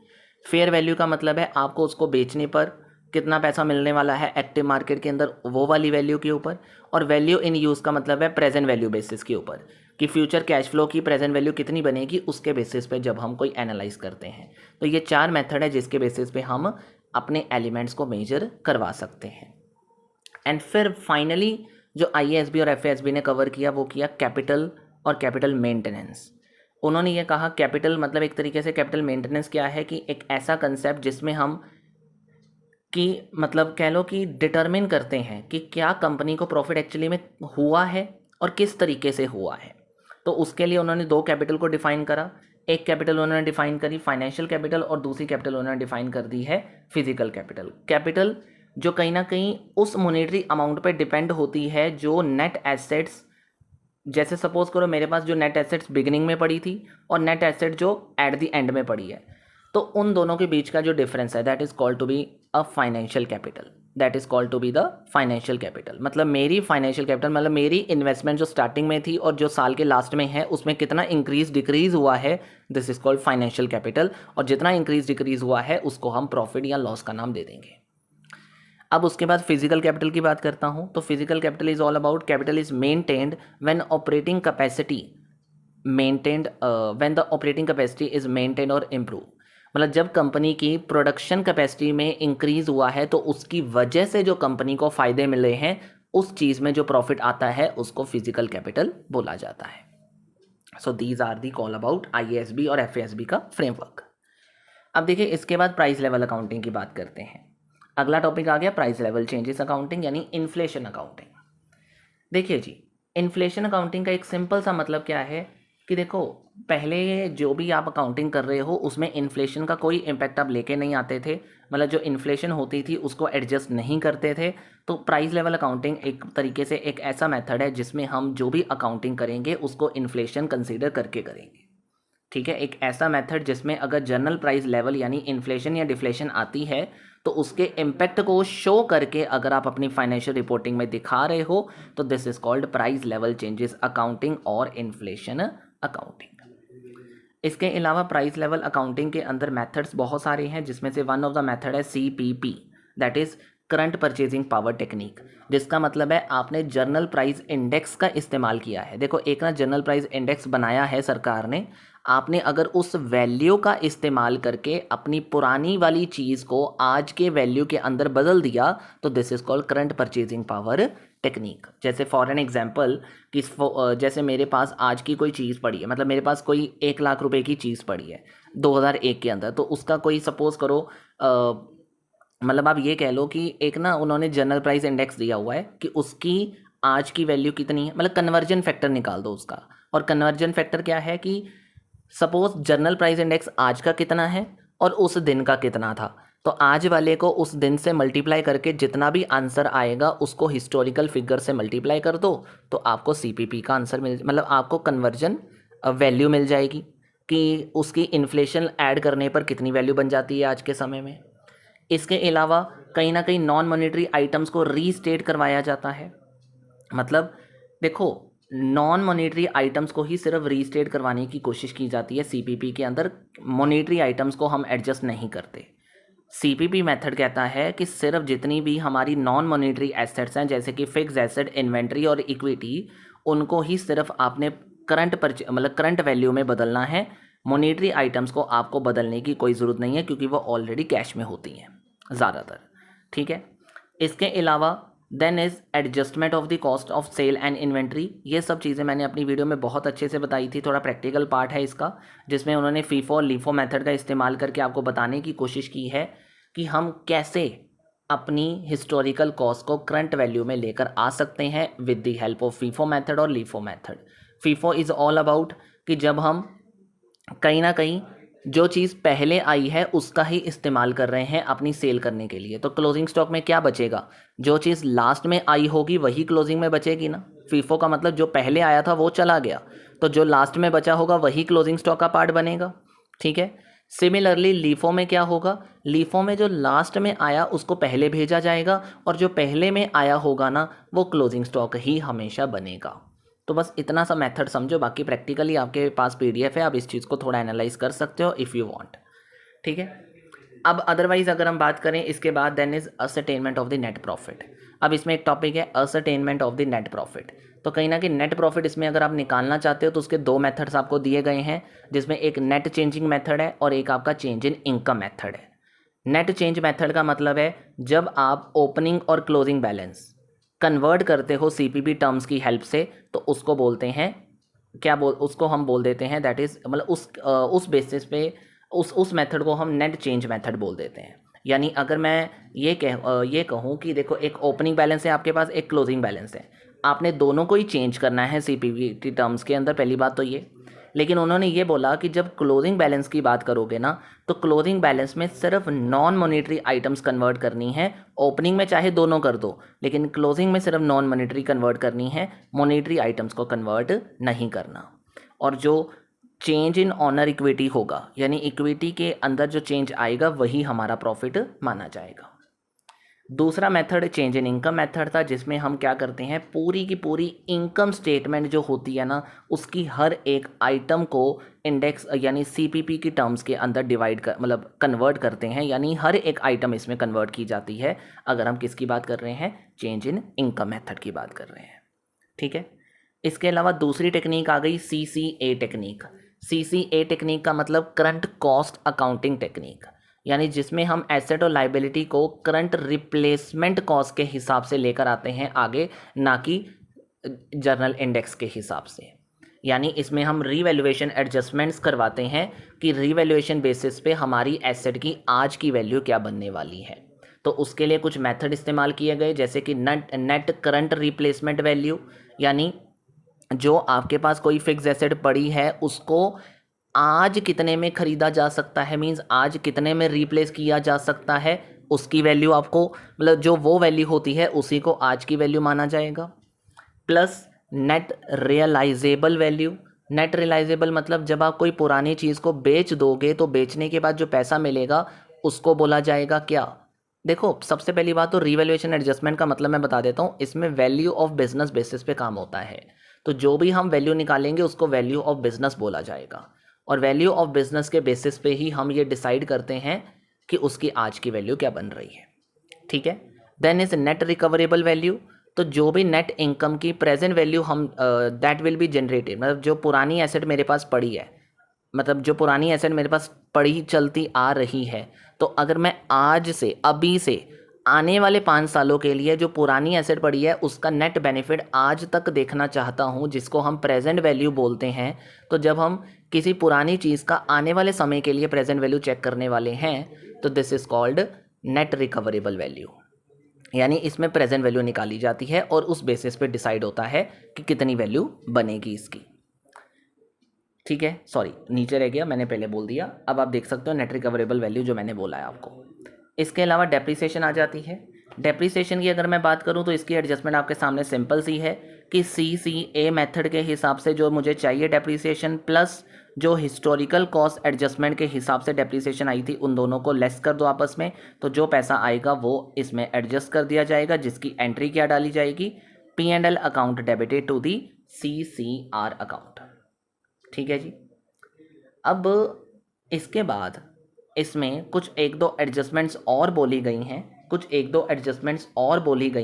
फेयर वैल्यू का मतलब है आपको उसको बेचने पर कितना पैसा मिलने वाला है एक्टिव मार्केट के अंदर, वो वाली वैल्यू के ऊपर। और वैल्यू इन यूज़ का मतलब है प्रेजेंट वैल्यू बेसिस के ऊपर, कि फ्यूचर कैश फ्लो की प्रेजेंट वैल्यू कितनी बनेगी उसके बेसिस पे जब हम कोई एनालाइज करते हैं। तो ये 4 मेथड है जिसके बेसिस पे हम अपने एलिमेंट्स को मेजर करवा सकते हैं। एंड फिर फाइनली जो IASB और FASB ने कवर किया वो किया कैपिटल और कैपिटल मेंटेनेंस। उन्होंने ये कहा कैपिटल मतलब एक तरीके से कैपिटल मेंटेनेंस क्या है कि एक ऐसा कंसेप्ट जिसमें हम कि मतलब कह लो कि डिटरमिन करते हैं कि क्या कंपनी को प्रॉफिट एक्चुअली में हुआ है और किस तरीके से हुआ है। तो उसके लिए उन्होंने 2 कैपिटल को डिफाइन करा। एक कैपिटल उन्होंने डिफाइन करी फाइनेंशियल कैपिटल, और दूसरी कैपिटल उन्होंने डिफाइन कर दी है फिजिकल कैपिटल। कैपिटल जो कहीं ना कहीं उस मॉनेटरी अमाउंट पे डिपेंड होती है जो नेट एसेट्स, जैसे सपोज करो मेरे पास जो नेट एसेट्स बिगिनिंग में पड़ी थी और नेट एसेट जो एट द एंड में पड़ी है, तो उन दोनों के बीच का जो डिफरेंस है that is called to be a financial capital, that is called to be the financial capital. मतलब मेरी फाइनेंशियल कैपिटल मतलब मेरी इन्वेस्टमेंट जो स्टार्टिंग में थी और जो साल के लास्ट में है उसमें कितना इंक्रीज डिक्रीज हुआ है, this is called financial capital. और जितना इंक्रीज डिक्रीज हुआ है उसको हम प्रॉफिट या लॉस का नाम दे देंगे। अब उसके बाद फिजिकल कैपिटल की बात करता हूं। तो physical capital is all about capital is maintained when operating capacity maintained when the operating capacity is maintained और इम्प्रूव। मतलब जब कंपनी की प्रोडक्शन कैपेसिटी में इंक्रीज हुआ है तो उसकी वजह से जो कंपनी को फायदे मिले हैं उस चीज़ में जो प्रॉफिट आता है उसको फिजिकल कैपिटल बोला जाता है। So these are the call about IASB और FASB का फ्रेमवर्क। अब देखिए इसके बाद प्राइस लेवल अकाउंटिंग की बात करते हैं। अगला टॉपिक आ गया प्राइस लेवल चेंजेस अकाउंटिंग यानी इन्फ्लेशन अकाउंटिंग। देखिए जी, इन्फ्लेशन अकाउंटिंग का एक सिंपल सा मतलब क्या है कि देखो पहले जो भी आप अकाउंटिंग कर रहे हो उसमें इन्फ्लेशन का कोई इम्पैक्ट आप लेके नहीं आते थे, मतलब जो इन्फ्लेशन होती थी उसको एडजस्ट नहीं करते थे। तो प्राइस लेवल अकाउंटिंग एक तरीके से एक ऐसा मेथड है जिसमें हम जो भी अकाउंटिंग करेंगे उसको इन्फ्लेशन कंसीडर करके करेंगे। ठीक है, एक ऐसा मेथड जिसमें अगर जनरल प्राइस लेवल यानी इन्फ्लेशन या डिफ्लेशन आती है तो उसके इम्पैक्ट को शो करके अगर आप अपनी फाइनेंशियल रिपोर्टिंग में दिखा रहे हो तो this is called price level changes accounting और इन्फ्लेशन अकाउंटिंग। इसके अलावा प्राइस लेवल अकाउंटिंग के अंदर मेथड्स बहुत सारे हैं जिसमें से वन ऑफ द मेथड है CPP, that is current purchasing power technique, जिसका मतलब है आपने जर्नल प्राइस इंडेक्स का इस्तेमाल किया है। देखो एक ना जर्नल प्राइस इंडेक्स बनाया है सरकार ने, आपने अगर उस वैल्यू का इस्तेमाल करके अपनी पुरानी वाली चीज़ को आज के वैल्यू के अंदर बदल दिया तो this is called current purchasing power technique. जैसे फॉर एन एग्जांपल कि जैसे मेरे पास आज की कोई चीज़ पड़ी है, मतलब मेरे पास कोई 1 लाख रुपए की चीज़ पड़ी है 2001 के अंदर, तो उसका कोई सपोज करो मतलब आप ये कह लो कि एक ना उन्होंने जनरल प्राइस इंडेक्स दिया हुआ है कि उसकी आज की वैल्यू कितनी है, मतलब कन्वर्जन फैक्टर निकाल दो उसका। और कन्वर्जन फैक्टर क्या है कि सपोज जनरल प्राइस इंडेक्स आज का कितना है और उस दिन का कितना था, तो आज वाले को उस दिन से मल्टीप्लाई करके जितना भी आंसर आएगा उसको हिस्टोरिकल फिगर से मल्टीप्लाई कर दो, तो आपको सीपीपी का आंसर मतलब आपको कन्वर्जन वैल्यू मिल जाएगी कि उसकी इन्फ्लेशन ऐड करने पर कितनी वैल्यू बन जाती है आज के समय में। इसके अलावा कहीं ना कहीं नॉन मॉनेटरी आइटम्स को रीस्टेट करवाया जाता है। मतलब देखो, नॉन मॉनेटरी आइटम्स को ही सिर्फ रीस्टेट करवाने की कोशिश की जाती है सीपीपी के अंदर, मॉनेटरी आइटम्स को हम एडजस्ट नहीं करते। सीपीपी मेथड कहता है कि सिर्फ जितनी भी हमारी नॉन मॉनेटरी एसेट्स हैं जैसे कि फिक्स एसेट, इन्वेंट्री और इक्विटी, उनको ही सिर्फ आपने करंट वैल्यू में बदलना है। मॉनेटरी आइटम्स को आपको बदलने की कोई ज़रूरत नहीं है क्योंकि वो ऑलरेडी कैश में होती हैं ज़्यादातर। ठीक है। इसके अलावा then is adjustment of the cost of sale and inventory. ये सब चीज़ें मैंने अपनी वीडियो में बहुत अच्छे से बताई थी, थोड़ा प्रैक्टिकल पार्ट है इसका, जिसमें उन्होंने फीफो और लीफो मेथड का इस्तेमाल करके आपको बताने की कोशिश की है कि हम कैसे अपनी हिस्टोरिकल कॉस्ट को करंट वैल्यू में लेकर आ सकते हैं with the help of FIFO method और LIFO method. FIFO is all about कि जब हम कहीं ना कहीं जो चीज़ पहले आई है उसका ही इस्तेमाल कर रहे हैं अपनी सेल करने के लिए, तो क्लोजिंग स्टॉक में क्या बचेगा, जो चीज़ लास्ट में आई होगी वही क्लोजिंग में बचेगी ना। फीफो का मतलब जो पहले आया था वो चला गया, तो जो लास्ट में बचा होगा वही क्लोजिंग स्टॉक का पार्ट बनेगा। ठीक है। सिमिलरली लीफो में क्या होगा, लीफो में जो लास्ट में आया उसको पहले भेजा जाएगा और जो पहले में आया होगा ना वो क्लोजिंग स्टॉक ही हमेशा बनेगा। तो बस इतना सा मेथड समझो, बाकी प्रैक्टिकली आपके पास पीडीएफ है, आप इस चीज़ को थोड़ा एनालाइज कर सकते हो इफ़ यू वांट। ठीक है। अब अदरवाइज अगर हम बात करें इसके बाद then is ascertainment of the net profit. अब इसमें एक टॉपिक है ascertainment of the net profit. तो कहीं ना कहीं नेट प्रॉफिट इसमें अगर आप निकालना चाहते हो तो उसके 2 मेथड्स आपको दिए गए हैं, जिसमें एक नेट चेंजिंग मेथड है और एक आपका चेंज इन इनकम मेथड है। नेट चेंज मेथड का मतलब है जब आप ओपनिंग और क्लोजिंग बैलेंस कन्वर्ट करते हो सीपीपी टर्म्स की हेल्प से, तो उसको बोलते हैं उसको हम बोल देते हैं दैट इज़ मतलब उस बेसिस पे उस मेथड को हम नेट चेंज मेथड बोल देते हैं। यानी अगर मैं ये कहूँ कि देखो एक ओपनिंग बैलेंस है आपके पास, एक क्लोजिंग बैलेंस है, आपने दोनों को ही चेंज करना है सीपीपी टर्म्स के अंदर, पहली बात तो ये। लेकिन उन्होंने ये बोला कि जब क्लोजिंग बैलेंस की बात करोगे ना तो क्लोजिंग बैलेंस में सिर्फ नॉन मॉनेटरी आइटम्स कन्वर्ट करनी है। ओपनिंग में चाहे दोनों कर दो, लेकिन क्लोजिंग में सिर्फ नॉन मॉनेटरी कन्वर्ट करनी है, मॉनेटरी आइटम्स को कन्वर्ट नहीं करना। और जो चेंज इन ऑनर इक्विटी होगा, यानी इक्विटी के अंदर जो चेंज आएगा वही हमारा प्रॉफिट माना जाएगा। दूसरा method change in income method था, जिसमें हम क्या करते हैं पूरी की पूरी इनकम स्टेटमेंट जो होती है ना उसकी हर एक आइटम को इंडेक्स यानी सीपीपी की टर्म्स के अंदर डिवाइड कर मतलब कन्वर्ट करते हैं, यानी हर एक आइटम इसमें कन्वर्ट की जाती है अगर हम किसकी बात कर रहे हैं, चेंज इन इनकम मेथड की बात कर रहे हैं। ठीक है। इसके अलावा दूसरी टेक्निक आ गई सीसीए टेक्निक। सीसीए टेक्निक का मतलब करंट कॉस्ट अकाउंटिंग टेक्निक, यानी जिसमें हम एसेट और लाइबिलिटी को करंट रिप्लेसमेंट कॉस्ट के हिसाब से लेकर आते हैं आगे, ना कि जर्नल इंडेक्स के हिसाब से। यानी इसमें हम रीवैल्यूएशन एडजस्टमेंट्स करवाते हैं कि रीवैल्यूएशन बेसिस पे हमारी एसेट की आज की वैल्यू क्या बनने वाली है। तो उसके लिए कुछ मेथड इस्तेमाल किए गए, जैसे कि नेट करंट रिप्लेसमेंट वैल्यू, यानी जो आपके पास कोई फिक्स एसेट पड़ी है उसको आज कितने में ख़रीदा जा सकता है, मींस आज कितने में रिप्लेस किया जा सकता है, उसकी वैल्यू आपको मतलब जो वो वैल्यू होती है उसी को आज की वैल्यू माना जाएगा। Plus net realisable value. Net realisable मतलब जब आप कोई पुरानी चीज़ को बेच दोगे तो बेचने के बाद जो पैसा मिलेगा उसको बोला जाएगा क्या। देखो, सबसे पहली बात तो रिवैल्यूएशन एडजस्टमेंट का मतलब मैं बता देता हूँ, इसमें वैल्यू ऑफ बिजनेस बेसिस पे काम होता है। तो जो भी हम वैल्यू निकालेंगे उसको वैल्यू ऑफ बिजनेस बोला जाएगा, और वैल्यू ऑफ बिजनेस के बेसिस पे ही हम ये डिसाइड करते हैं कि उसकी आज की वैल्यू क्या बन रही है। ठीक है। Then is net recoverable value. तो जो भी नेट इनकम की प्रेजेंट वैल्यू हम दैट विल बी जनरेटेड, मतलब जो पुरानी एसेट मेरे पास पड़ी है, मतलब जो पुरानी एसेट मेरे पास पड़ी चलती आ रही है, तो अगर मैं आज से अभी से आने वाले 5 सालों के लिए जो पुरानी एसेट पड़ी है उसका नेट बेनिफिट आज तक देखना चाहता हूँ, जिसको हम प्रेजेंट वैल्यू बोलते हैं। तो जब हम किसी पुरानी चीज़ का आने वाले समय के लिए प्रेजेंट वैल्यू चेक करने वाले हैं तो this is called net recoverable value, यानी इसमें प्रेजेंट वैल्यू निकाली जाती है और उस बेसिस पे डिसाइड होता है कि कितनी वैल्यू बनेगी इसकी। ठीक है, सॉरी नीचे रह गया, मैंने पहले बोल दिया। अब आप देख सकते हो नेट रिकवरेबल वैल्यू जो मैंने बोला है आपको। इसके अलावा डेप्रिसिएशन आ जाती है। डेप्रिसिएशन की अगर मैं बात करूं तो इसकी एडजस्टमेंट आपके सामने सिंपल सी है कि CCA मेथड के हिसाब से जो मुझे चाहिए डेप्रिसिएशन प्लस जो हिस्टोरिकल कॉस्ट एडजस्टमेंट के हिसाब से डेप्रिसिएशन आई थी उन दोनों को लेस कर दो आपस में, तो जो पैसा आएगा वो इसमें एडजस्ट कर दिया जाएगा, जिसकी एंट्री क्या डाली जाएगी, P&L account debited to the CCR account. ठीक है जी। अब इसके बाद इसमें कुछ एक दो एडजस्टमेंट्स और बोली गई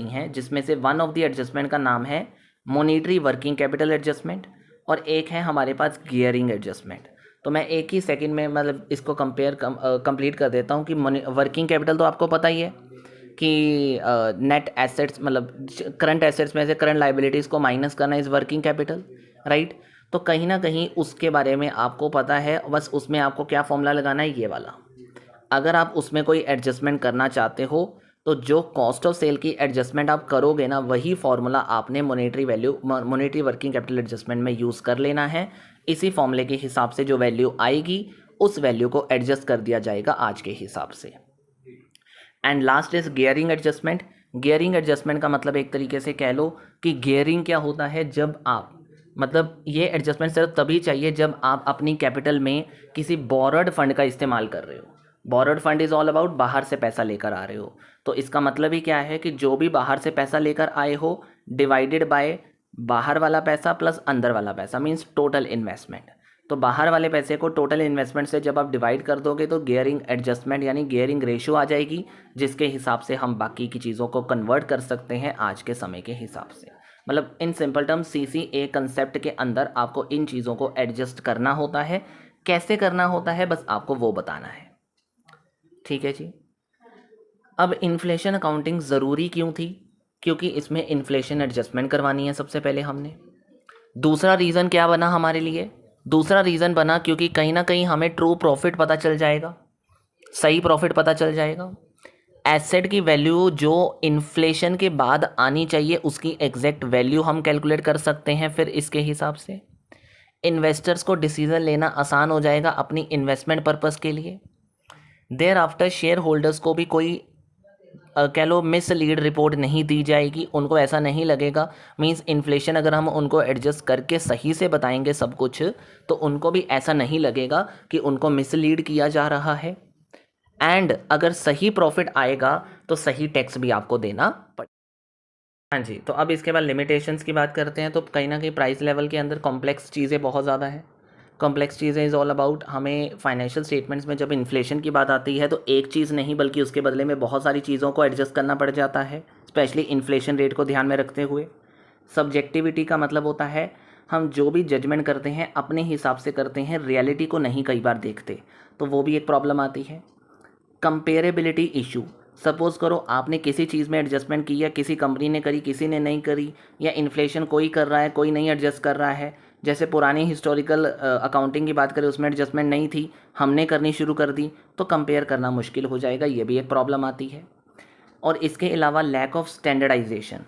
हैं, जिसमें से वन ऑफ द एडजस्टमेंट का नाम है मॉनेटरी वर्किंग कैपिटल एडजस्टमेंट और एक है हमारे पास गियरिंग एडजस्टमेंट। तो मैं एक ही सेकंड में मतलब इसको कंप्लीट कर देता हूँ कि वर्किंग कैपिटल तो आपको पता ही है कि नेट एसेट्स मतलब करंट एसेट्स में से करंट लाइबिलिटीज़ को माइनस करना इज़ वर्किंग कैपिटल, राइट। तो कहीं ना कहीं उसके बारे में आपको पता है, बस उसमें आपको क्या फॉर्मूला लगाना है, ये वाला। अगर आप उसमें कोई एडजस्टमेंट करना चाहते हो तो जो कॉस्ट ऑफ सेल की एडजस्टमेंट आप करोगे ना, वही फॉर्मूला आपने मॉनेटरी वर्किंग कैपिटल एडजस्टमेंट में यूज़ कर लेना है। इसी फॉर्मूले के हिसाब से जो वैल्यू आएगी उस वैल्यू को एडजस्ट कर दिया जाएगा आज के हिसाब से। And last is gearing adjustment. Gearing adjustment का मतलब एक तरीके से कह लो कि गियरिंग क्या होता है, जब आप मतलब ये एडजस्टमेंट सिर्फ तभी चाहिए जब आप अपनी कैपिटल में किसी बोरोड फंड का इस्तेमाल कर रहे हो। Borrowed fund is all about बाहर से पैसा लेकर आ रहे हो। तो इसका मतलब ही क्या है कि जो भी बाहर से पैसा लेकर आए हो डिवाइडेड बाय बाहर वाला पैसा प्लस अंदर वाला पैसा, मीन्स टोटल इन्वेस्टमेंट। तो बाहर वाले पैसे को टोटल इन्वेस्टमेंट से जब आप डिवाइड कर दोगे तो गियरिंग एडजस्टमेंट यानी गियरिंग रेशियो आ जाएगी, जिसके हिसाब से हम बाकी की चीज़ों को कन्वर्ट कर सकते हैं आज के समय के हिसाब से। मतलब in simple term CCA concept के अंदर आपको इन चीज़ों को एडजस्ट करना होता है। कैसे करना होता है बस आपको वो बताना है। ठीक है जी। अब इन्फ्लेशन अकाउंटिंग ज़रूरी क्यों थी? क्योंकि इसमें इन्फ्लेशन एडजस्टमेंट करवानी है सबसे पहले हमने। दूसरा रीज़न क्या बना हमारे लिए? दूसरा रीज़न बना क्योंकि कहीं ना कहीं हमें ट्रू प्रॉफिट पता चल जाएगा, सही प्रॉफिट पता चल जाएगा। एसेट की वैल्यू जो इन्फ्लेशन के बाद आनी चाहिए उसकी एग्जैक्ट वैल्यू हम कैलकुलेट कर सकते हैं। फिर इसके हिसाब से इन्वेस्टर्स को डिसीजन लेना आसान हो जाएगा अपनी इन्वेस्टमेंट पर्पस के लिए। देयर आफ्टर शेयर होल्डर्स को भी कोई कह लो मिसलीड रिपोर्ट नहीं दी जाएगी। उनको ऐसा नहीं लगेगा, मींस इन्फ्लेशन अगर हम उनको एडजस्ट करके सही से बताएंगे सब कुछ तो उनको भी ऐसा नहीं लगेगा कि उनको मिसलीड किया जा रहा है। एंड अगर सही प्रॉफिट आएगा तो सही टैक्स भी आपको देना पड़ेगा। हाँ जी। तो अब इसके बाद लिमिटेशंस की बात करते हैं। तो कहीं ना कहीं प्राइस लेवल के अंदर कॉम्प्लेक्स चीज़ें बहुत ज़्यादा है। कॉम्प्लेक्स चीज़ें इज़ ऑल अबाउट हमें फाइनेंशियल स्टेटमेंट्स में जब इन्फ्लेशन की बात आती है तो एक चीज़ नहीं बल्कि उसके बदले में बहुत सारी चीज़ों को एडजस्ट करना पड़ जाता है, स्पेशली इन्फ्लेशन रेट को ध्यान में रखते हुए। सब्जेक्टिविटी का मतलब होता है हम जो भी जजमेंट करते हैं अपने हिसाब से करते हैं, रियलिटी को नहीं कई बार देखते, तो वो भी एक प्रॉब्लम आती है। कंपेरेबिलिटी इशू, सपोज़ करो आपने किसी चीज़ में एडजस्टमेंट की या किसी कंपनी ने करी किसी ने नहीं करी, या इन्फ्लेशन कोई कर रहा है कोई नहीं एडजस्ट कर रहा है। जैसे पुरानी हिस्टोरिकल अकाउंटिंग की बात करें उसमें एडजस्टमेंट नहीं थी, हमने करनी शुरू कर दी, तो कंपेयर करना मुश्किल हो जाएगा, ये भी एक प्रॉब्लम आती है। और इसके अलावा लैक ऑफ स्टैंडर्डाइजेशन,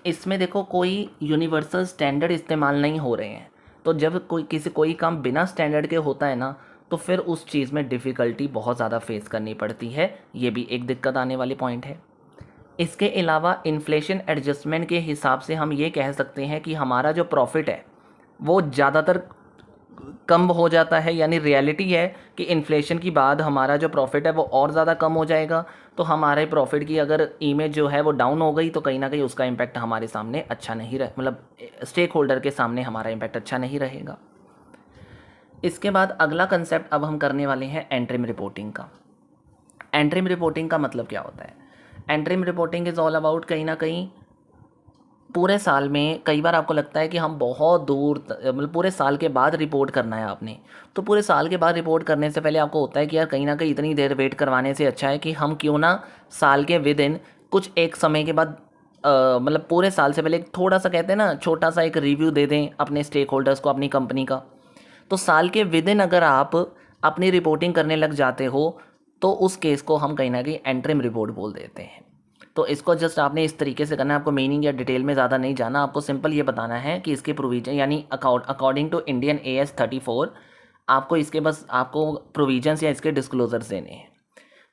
इसमें देखो कोई यूनिवर्सल स्टैंडर्ड इस्तेमाल नहीं हो रहे हैं। तो जब कोई काम बिना स्टैंडर्ड के होता है ना तो फिर उस चीज़ में डिफ़िकल्टी बहुत ज़्यादा फेस करनी पड़ती है, ये भी एक दिक्कत आने वाली पॉइंट है। इसके अलावा इन्फ्लेशन एडजस्टमेंट के हिसाब से हम ये कह सकते हैं कि हमारा जो प्रॉफिट है वो ज़्यादातर कम हो जाता है, यानी रियलिटी है कि इन्फ्लेशन की बाद हमारा जो प्रॉफिट है वो और ज़्यादा कम हो जाएगा। तो हमारे प्रॉफिट की अगर इमेज जो है वो डाउन हो गई तो कहीं ना कहीं उसका इम्पैक्ट हमारे सामने अच्छा नहीं रहे, मतलब स्टेक होल्डर के सामने हमारा इम्पैक्ट अच्छा नहीं रहेगा। इसके बाद अगला कंसेप्ट अब हम करने वाले हैं एंट्रीम रिपोर्टिंग का। एंट्रीम रिपोर्टिंग का मतलब क्या होता है? Interim reporting is all about कहीं ना कहीं पूरे साल में कई बार आपको लगता है कि हम बहुत दूर मतलब पूरे साल के बाद रिपोर्ट करना है आपने, तो पूरे साल के बाद रिपोर्ट करने से पहले आपको होता है कि यार कहीं ना कहीं इतनी देर वेट करवाने से अच्छा है कि हम क्यों ना साल के विद इन कुछ एक समय के बाद मतलब पूरे साल से पहले एक थोड़ा सा कहते हैं ना छोटा सा एक रिव्यू दे दें अपने स्टेक होल्डर्स को अपनी कंपनी का। तो साल के विद इन अगर आप अपनी रिपोर्टिंग करने लग जाते हो तो उस केस को हम कहीं ना कहीं एंट्रिम रिपोर्ट बोल देते हैं। तो इसको जस्ट आपने इस तरीके से करना है, आपको मीनिंग या डिटेल में ज़्यादा नहीं जाना, आपको सिंपल ये बताना है कि इसके प्रोविजन यानी अकॉर्डिंग टू इंडियन AS 34 आपको इसके बस आपको प्रोविजंस या इसके डिस्क्लोजर्स देने हैं।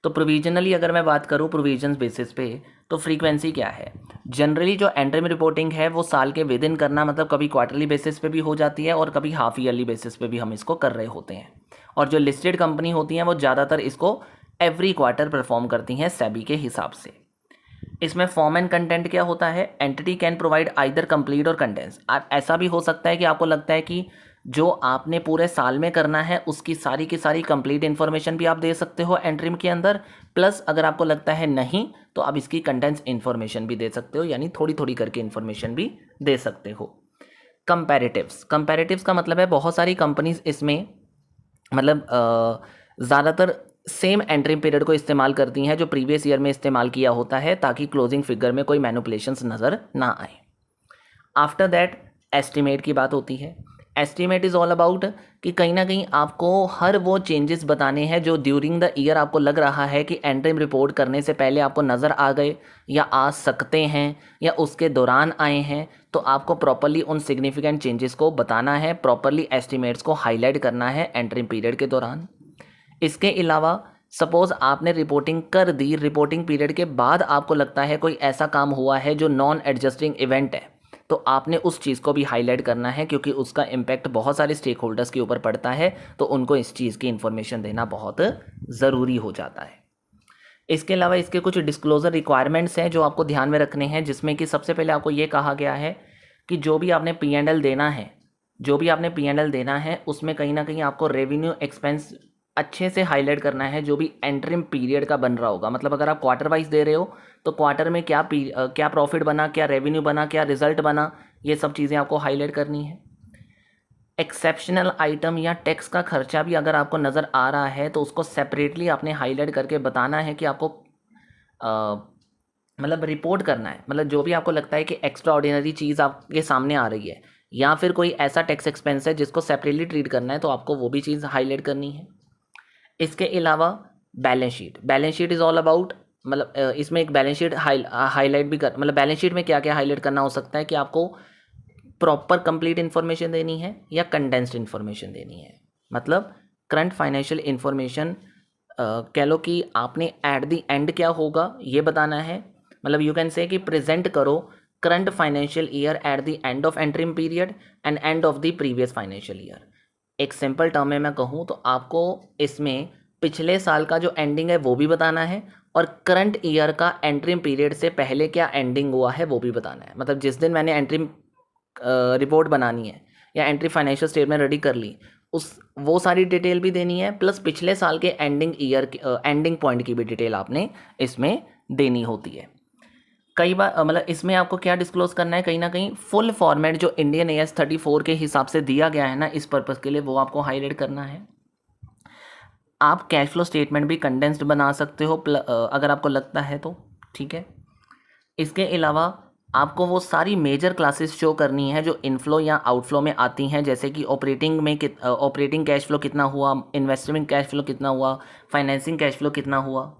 तो प्रोविजनली अगर मैं बात करूँ प्रोविजंस बेसिस पे तो फ्रीक्वेंसी क्या है, जनरली जो एंट्री रिपोर्टिंग है वो साल के विद इन करना, मतलब कभी क्वार्टरली बेसिस पे भी हो जाती है और कभी हाफ ईयरली बेसिस पे भी हम इसको कर रहे होते हैं। और जो लिस्टेड कंपनी होती हैं वो ज़्यादातर इसको एवरी क्वार्टर परफॉर्म करती हैं सेबी के हिसाब से। इसमें फॉर्म एंड कंटेंट क्या होता है, entity can provide either complete और कंडेंस। ऐसा भी हो सकता है कि आपको लगता है कि जो आपने पूरे साल में करना है उसकी सारी की सारी कंप्लीट इन्फॉर्मेशन भी आप दे सकते हो एंट्रीम के अंदर, प्लस अगर आपको लगता है नहीं तो आप इसकी कंटेंट्स इन्फॉर्मेशन भी दे सकते हो, यानी थोड़ी थोड़ी करके इन्फॉर्मेशन भी दे सकते हो। कंपैरेटिव्स का मतलब है बहुत सारी कंपनीज इसमें मतलब ज़्यादातर सेम एंट्री पीरियड को इस्तेमाल करती हैं जो प्रीवियस ईयर में इस्तेमाल किया होता है ताकि क्लोजिंग फिगर में कोई मैनिपुलेशंस नज़र ना आए। आफ्टर दैट एस्टिमेट की बात होती है। एस्टिमेट इज़ ऑल अबाउट कि कहीं ना कहीं आपको हर वो चेंजेस बताने हैं जो ड्यूरिंग द ईयर आपको लग रहा है कि एंट्रीम रिपोर्ट करने से पहले आपको नज़र आ गए या आ सकते हैं या उसके दौरान आए हैं, तो आपको प्रॉपरली उन सिग्निफिकेंट चेंजेस को बताना है, प्रॉपरली एस्टिमेट्स को हाईलाइट करना है एंट्रीम पीरियड के दौरान। इसके अलावा सपोज़ आपने रिपोर्टिंग कर दी, रिपोर्टिंग पीरियड के बाद आपको लगता है कोई ऐसा काम हुआ है जो नॉन एडजस्टिंग इवेंट है, तो आपने उस चीज़ को भी हाईलाइट करना है क्योंकि उसका इम्पैक्ट बहुत सारे स्टेक होल्डर्स के ऊपर पड़ता है, तो उनको इस चीज़ की इन्फॉर्मेशन देना बहुत ज़रूरी हो जाता है। इसके अलावा इसके कुछ डिस्क्लोज़र रिक्वायरमेंट्स हैं जो आपको ध्यान में रखने हैं, जिसमें कि सबसे पहले आपको ये कहा गया है कि जो भी आपने P&L देना है उसमें कहीं ना कहीं आपको रेवेन्यू एक्सपेंस अच्छे से हाईलाइट करना है जो भी एंट्रीम पीरियड का बन रहा होगा। मतलब अगर आप क्वार्टर वाइज दे रहे हो तो क्वार्टर में क्या प्रॉफिट बना, क्या रेवेन्यू बना, क्या रिजल्ट बना, ये सब चीज़ें आपको हाईलाइट करनी है। एक्सेप्शनल आइटम या टैक्स का खर्चा भी अगर आपको नज़र आ रहा है तो उसको सेपरेटली आपने हाईलाइट करके बताना है कि आपको मतलब रिपोर्ट करना है। मतलब जो भी आपको लगता है कि एक्स्ट्रा ऑर्डिनरी चीज़ आपके सामने आ रही है या फिर कोई ऐसा टैक्स एक्सपेंस है जिसको सेपरेटली ट्रीट करना है, तो आपको वो भी चीज़ हाईलाइट करनी है। इसके अलावा balance sheet is all about, मतलब इसमें एक बैलेंस शीट हाईलाइट भी कर, मतलब बैलेंस शीट में क्या क्या हाईलाइट करना हो सकता है कि आपको प्रॉपर कंप्लीट इन्फॉर्मेशन देनी है या कंडेंस्ड इन्फॉर्मेशन देनी है। मतलब करंट फाइनेंशियल इन्फॉर्मेशन कह लो कि आपने एट द एंड क्या होगा ये बताना है। मतलब यू कैन से कि प्रेजेंट करो current financial year at the end of interim period and end of the previous financial year. एक सिंपल टर्म में मैं कहूँ तो आपको इसमें पिछले साल का जो एंडिंग है वो भी बताना है और करंट ईयर का एंट्रीम पीरियड से पहले क्या एंडिंग हुआ है वो भी बताना है। मतलब जिस दिन मैंने एंट्रीम रिपोर्ट बनानी है या एंट्री फाइनेंशियल स्टेटमेंट रेडी कर ली, उस वो सारी डिटेल भी देनी है, प्लस पिछले साल के एंडिंग पॉइंट की भी डिटेल आपने इसमें देनी होती है। कई बार मतलब इसमें आपको क्या डिस्क्लोज करना है, कहीं ना कहीं फुल फॉर्मेट जो इंडियन AS 34 के हिसाब से दिया गया है ना इस पर्पज़ के लिए, वो आपको हाईलाइट करना है। आप कैश फ्लो स्टेटमेंट भी कंडेंस्ड बना सकते हो अगर आपको लगता है तो, ठीक है। इसके अलावा आपको वो सारी मेजर क्लासेस शो करनी है जो इनफ्लो या आउटफ्लो में आती हैं, जैसे कि ऑपरेटिंग कैश फ्लो कितना हुआ, इन्वेस्टमेंट कैश फ्लो कितना हुआ, फाइनेंसिंग कैश फ्लो कितना हुआ।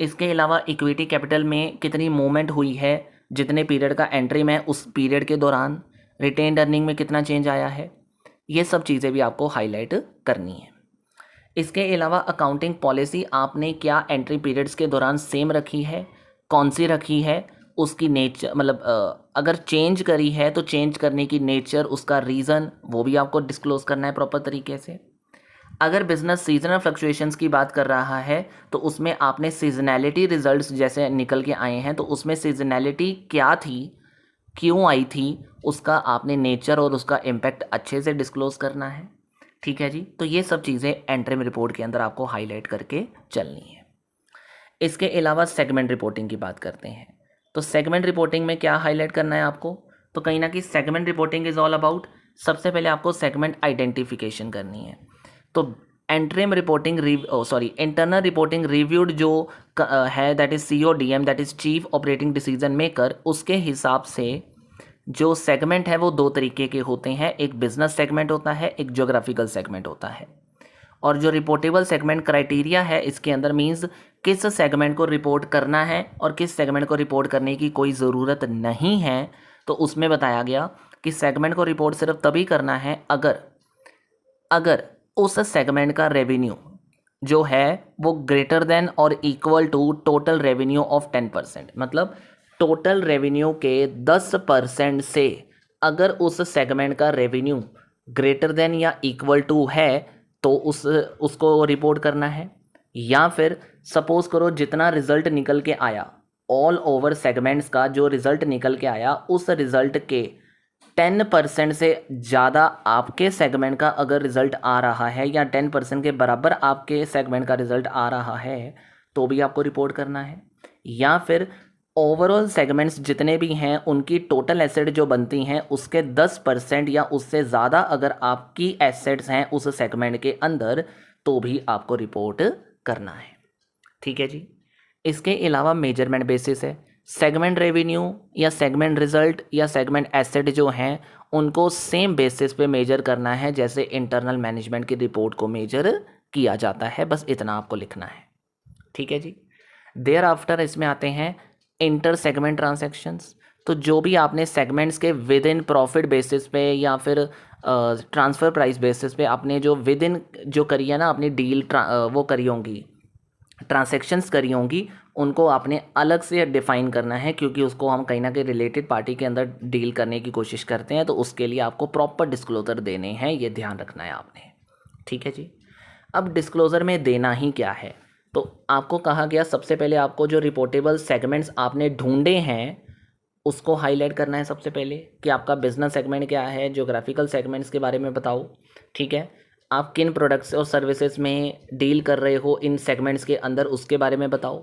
इसके अलावा इक्विटी कैपिटल में कितनी मूवमेंट हुई है जितने पीरियड का एंट्री में उस पीरियड के दौरान, रिटेन्ड अर्निंग में कितना चेंज आया है, ये सब चीज़ें भी आपको हाईलाइट करनी है। इसके अलावा अकाउंटिंग पॉलिसी आपने क्या एंट्री पीरियड्स के दौरान सेम रखी है, कौन सी रखी है, उसकी नेचर मतलब अगर चेंज करी है तो चेंज करने की नेचर, उसका रीज़न, वो भी आपको डिस्क्लोज करना है प्रॉपर तरीके से। अगर बिजनेस सीजनल फ्लक्चुएशंस की बात कर रहा है तो उसमें आपने सीजनैलिटी रिजल्ट्स जैसे निकल के आए हैं तो उसमें सीजनैलिटी क्या थी, क्यों आई थी, उसका आपने नेचर और उसका इम्पैक्ट अच्छे से डिस्क्लोज करना है, ठीक है जी। तो ये सब चीज़ें एंट्रीम रिपोर्ट के अंदर आपको हाईलाइट करके चलनी है। इसके अलावा सेगमेंट रिपोर्टिंग की बात करते हैं। तो सेगमेंट रिपोर्टिंग में क्या हाईलाइट करना है आपको, तो कहीं ना कहीं segment reporting is all about, सबसे पहले आपको सेगमेंट आइडेंटिफिकेशन करनी है। तो interim reporting internal reporting reviewed जो है that is CODM, that is chief operating decision maker, उसके हिसाब से जो सेगमेंट है वो दो तरीके के होते हैं, एक बिजनेस सेगमेंट होता है, एक ज्योग्राफिकल सेगमेंट होता है। और जो रिपोर्टेबल सेगमेंट क्राइटेरिया है इसके अंदर मीन्स किस सेगमेंट को रिपोर्ट करना है और किस सेगमेंट को रिपोर्ट करने की कोई ज़रूरत नहीं है। तो उसमें बताया गया कि सेगमेंट को रिपोर्ट सिर्फ तभी करना है अगर उस सेगमेंट का रेवेन्यू जो है वो ग्रेटर देन और equal to total revenue of 10%, मतलब टोटल रेवेन्यू के 10% से अगर उस सेगमेंट का रेवेन्यू ग्रेटर देन या इक्वल टू है तो उसको रिपोर्ट करना है। या फिर सपोज करो जितना रिजल्ट निकल के आया ऑल ओवर सेगमेंट्स का, जो रिजल्ट निकल के आया उस रिजल्ट के 10% से ज़्यादा आपके सेगमेंट का अगर रिजल्ट आ रहा है या 10% के बराबर आपके सेगमेंट का रिजल्ट आ रहा है तो भी आपको रिपोर्ट करना है। या फिर ओवरऑल सेगमेंट्स जितने भी हैं उनकी टोटल एसेट जो बनती हैं उसके 10% या उससे ज़्यादा अगर आपकी एसेट्स हैं उस सेगमेंट के अंदर तो भी आपको रिपोर्ट करना है। ठीक है जी। इसके अलावा मेजरमेंट बेसिस है, सेगमेंट रेवेन्यू या सेगमेंट रिजल्ट या सेगमेंट एसेट जो हैं उनको सेम बेसिस पे मेजर करना है जैसे इंटरनल मैनेजमेंट की रिपोर्ट को मेजर किया जाता है, बस इतना आपको लिखना है। ठीक है जी। देयर आफ्टर इसमें आते हैं इंटर सेगमेंट ट्रांसैक्शंस। तो जो भी आपने सेगमेंट्स के विद इन प्रॉफिट बेसिस पे या फिर ट्रांसफ़र प्राइस बेसिस पे आपने जो विद इन जो करी है ना अपनी डील वो करी होंगी, ट्रांसैक्शंस करी होंगी, उनको आपने अलग से डिफ़ाइन करना है क्योंकि उसको हम कहीं ना कहीं रिलेटेड पार्टी के अंदर डील करने की कोशिश करते हैं, तो उसके लिए आपको प्रॉपर डिस्क्लोज़र देने हैं, ये ध्यान रखना है आपने। ठीक है जी। अब डिस्क्लोज़र में देना ही क्या है, तो आपको कहा गया सबसे पहले आपको जो रिपोर्टेबल सेगमेंट्स आपने ढूंढे हैं उसको हाईलाइट करना है सबसे पहले कि आपका बिजनेस सेगमेंट क्या है, ज्योग्राफिकल सेगमेंट्स के बारे में बताओ। ठीक है, आप किन प्रोडक्ट्स और सर्विसेज में डील कर रहे हो इन सेगमेंट्स के अंदर उसके बारे में बताओ।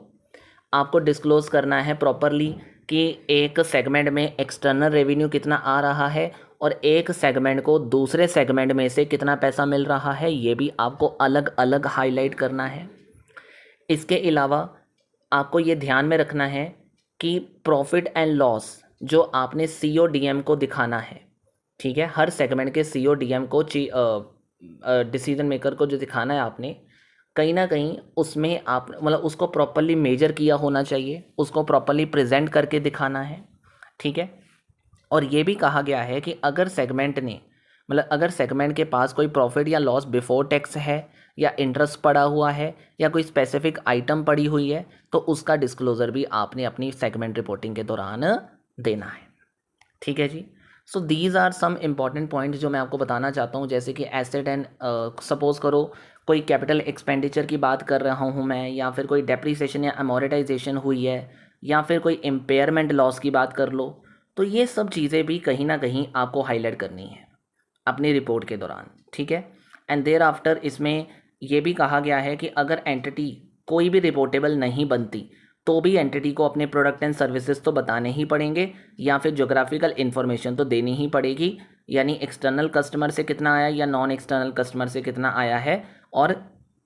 आपको डिस्क्लोज़ करना है प्रॉपरली कि एक सेगमेंट में एक्सटर्नल रेवेन्यू कितना आ रहा है और एक सेगमेंट को दूसरे सेगमेंट में से कितना पैसा मिल रहा है, ये भी आपको अलग अलग हाईलाइट करना है। इसके अलावा आपको ये ध्यान में रखना है कि प्रॉफिट एंड लॉस जो आपने CODM को दिखाना है, ठीक है, हर सेगमेंट के CODM को डिसीजन मेकर को जो दिखाना है आपने, कहीं ना कहीं उसमें आप मतलब उसको प्रॉपरली मेजर किया होना चाहिए, उसको प्रॉपरली प्रेजेंट करके दिखाना है। ठीक है, और ये भी कहा गया है कि अगर सेगमेंट ने मतलब अगर सेगमेंट के पास कोई प्रॉफिट या लॉस बिफोर टैक्स है या इंटरेस्ट पड़ा हुआ है या कोई स्पेसिफिक आइटम पड़ी हुई है तो उसका डिस्क्लोज़र भी आपने अपनी सेगमेंट रिपोर्टिंग के दौरान देना है। ठीक है जी। So these are some important points जो मैं आपको बताना चाहता हूँ, जैसे कि एसेट एंड सपोज करो कोई कैपिटल एक्सपेंडिचर की बात कर रहा हूँ मैं, या फिर कोई डेप्रीसिएशन या अमोरेटाइजेशन हुई है, या फिर कोई इम्पेयरमेंट लॉस की बात कर लो, तो ये सब चीज़ें भी कहीं ना कहीं आपको हाईलाइट करनी है अपनी रिपोर्ट के दौरान। ठीक है, एंड देयर आफ्टर इसमें यह भी कहा गया है कि अगर एंटिटी कोई भी रिपोर्टेबल नहीं बनती तो भी एंटिटी को अपने प्रोडक्ट एंड सर्विसेज तो बताने ही पड़ेंगे या फिर ज्योग्राफिकल इन्फॉर्मेशन तो देनी ही पड़ेगी, यानी एक्सटर्नल कस्टमर से कितना आया या नॉन एक्सटर्नल कस्टमर से कितना आया है, और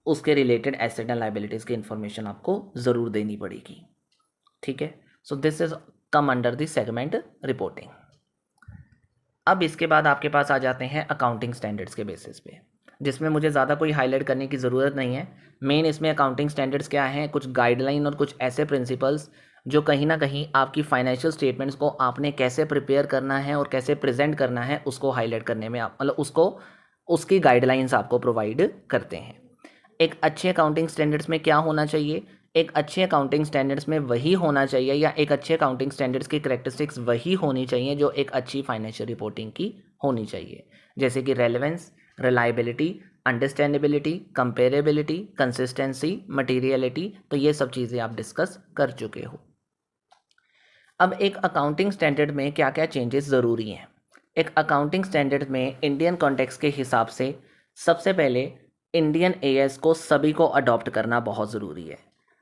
उसके रिलेटेड एसेट एंड लायबिलिटीज़ की इन्फॉर्मेशन आपको ज़रूर देनी पड़ेगी। ठीक है, so this is come under the segment reporting. अब इसके बाद आपके पास आ जाते हैं अकाउंटिंग स्टैंडर्ड्स के बेसिस पे, जिसमें मुझे ज़्यादा कोई हाईलाइट करने की ज़रूरत नहीं है। मेन इसमें अकाउंटिंग स्टैंडर्ड्स क्या हैं, कुछ गाइडलाइन और कुछ ऐसे प्रिंसिपल्स जो कहीं ना कहीं आपकी फाइनेंशियल स्टेटमेंट्स को आपने कैसे प्रिपेयर करना है और कैसे प्रेजेंट करना है उसको हाईलाइट करने में आप मतलब उसकी गाइडलाइंस आपको प्रोवाइड करते हैं। एक अच्छे अकाउंटिंग स्टैंडर्ड्स में क्या होना चाहिए, एक अच्छे अकाउंटिंग स्टैंडर्ड्स में वही होना चाहिए या एक अच्छे अकाउंटिंग स्टैंडर्ड्स की करैक्टरिस्टिक्स वही होनी चाहिए जो एक अच्छी फाइनेंशियल रिपोर्टिंग की होनी चाहिए, जैसे कि relevance, reliability, understandability, comparability, consistency, materiality. तो ये सब चीज़ें आप डिस्कस कर चुके हो। अब एक अकाउंटिंग स्टैंडर्ड में क्या क्या चेंजेस ज़रूरी हैं। एक अकाउंटिंग स्टैंडर्ड में इंडियन कॉन्टेक्स्ट के हिसाब से सबसे पहले इंडियन AS को सभी को अडॉप्ट करना बहुत ज़रूरी है।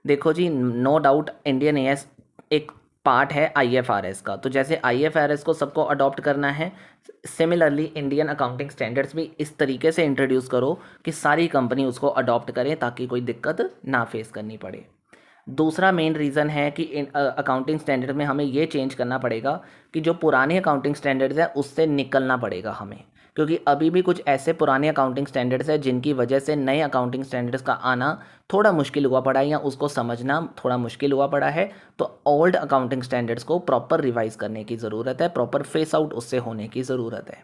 देखो जी, नो डाउट इंडियन AS एक पार्ट है IFRS का। तो जैसे IFRS को सबको अडॉप्ट करना है, सिमिलरली इंडियन अकाउंटिंग स्टैंडर्ड्स भी इस तरीके से इंट्रोड्यूस करो कि सारी कंपनी उसको अडॉप्ट करें ताकि कोई दिक्कत ना फेस करनी पड़े। दूसरा मेन रीज़न है कि अकाउंटिंग स्टैंडर्ड में हमें ये चेंज करना पड़ेगा कि जो पुराने अकाउंटिंग स्टैंडर्ड्स हैं उससे निकलना पड़ेगा हमें, क्योंकि अभी भी कुछ ऐसे पुराने अकाउंटिंग स्टैंडर्ड्स हैं जिनकी वजह से नए अकाउंटिंग स्टैंडर्ड्स का आना थोड़ा मुश्किल हुआ पड़ा है या उसको समझना थोड़ा मुश्किल हुआ पड़ा है। तो ओल्ड अकाउंटिंग स्टैंडर्ड्स को प्रॉपर रिवाइज करने की ज़रूरत है, प्रॉपर फेस आउट उससे होने की ज़रूरत है।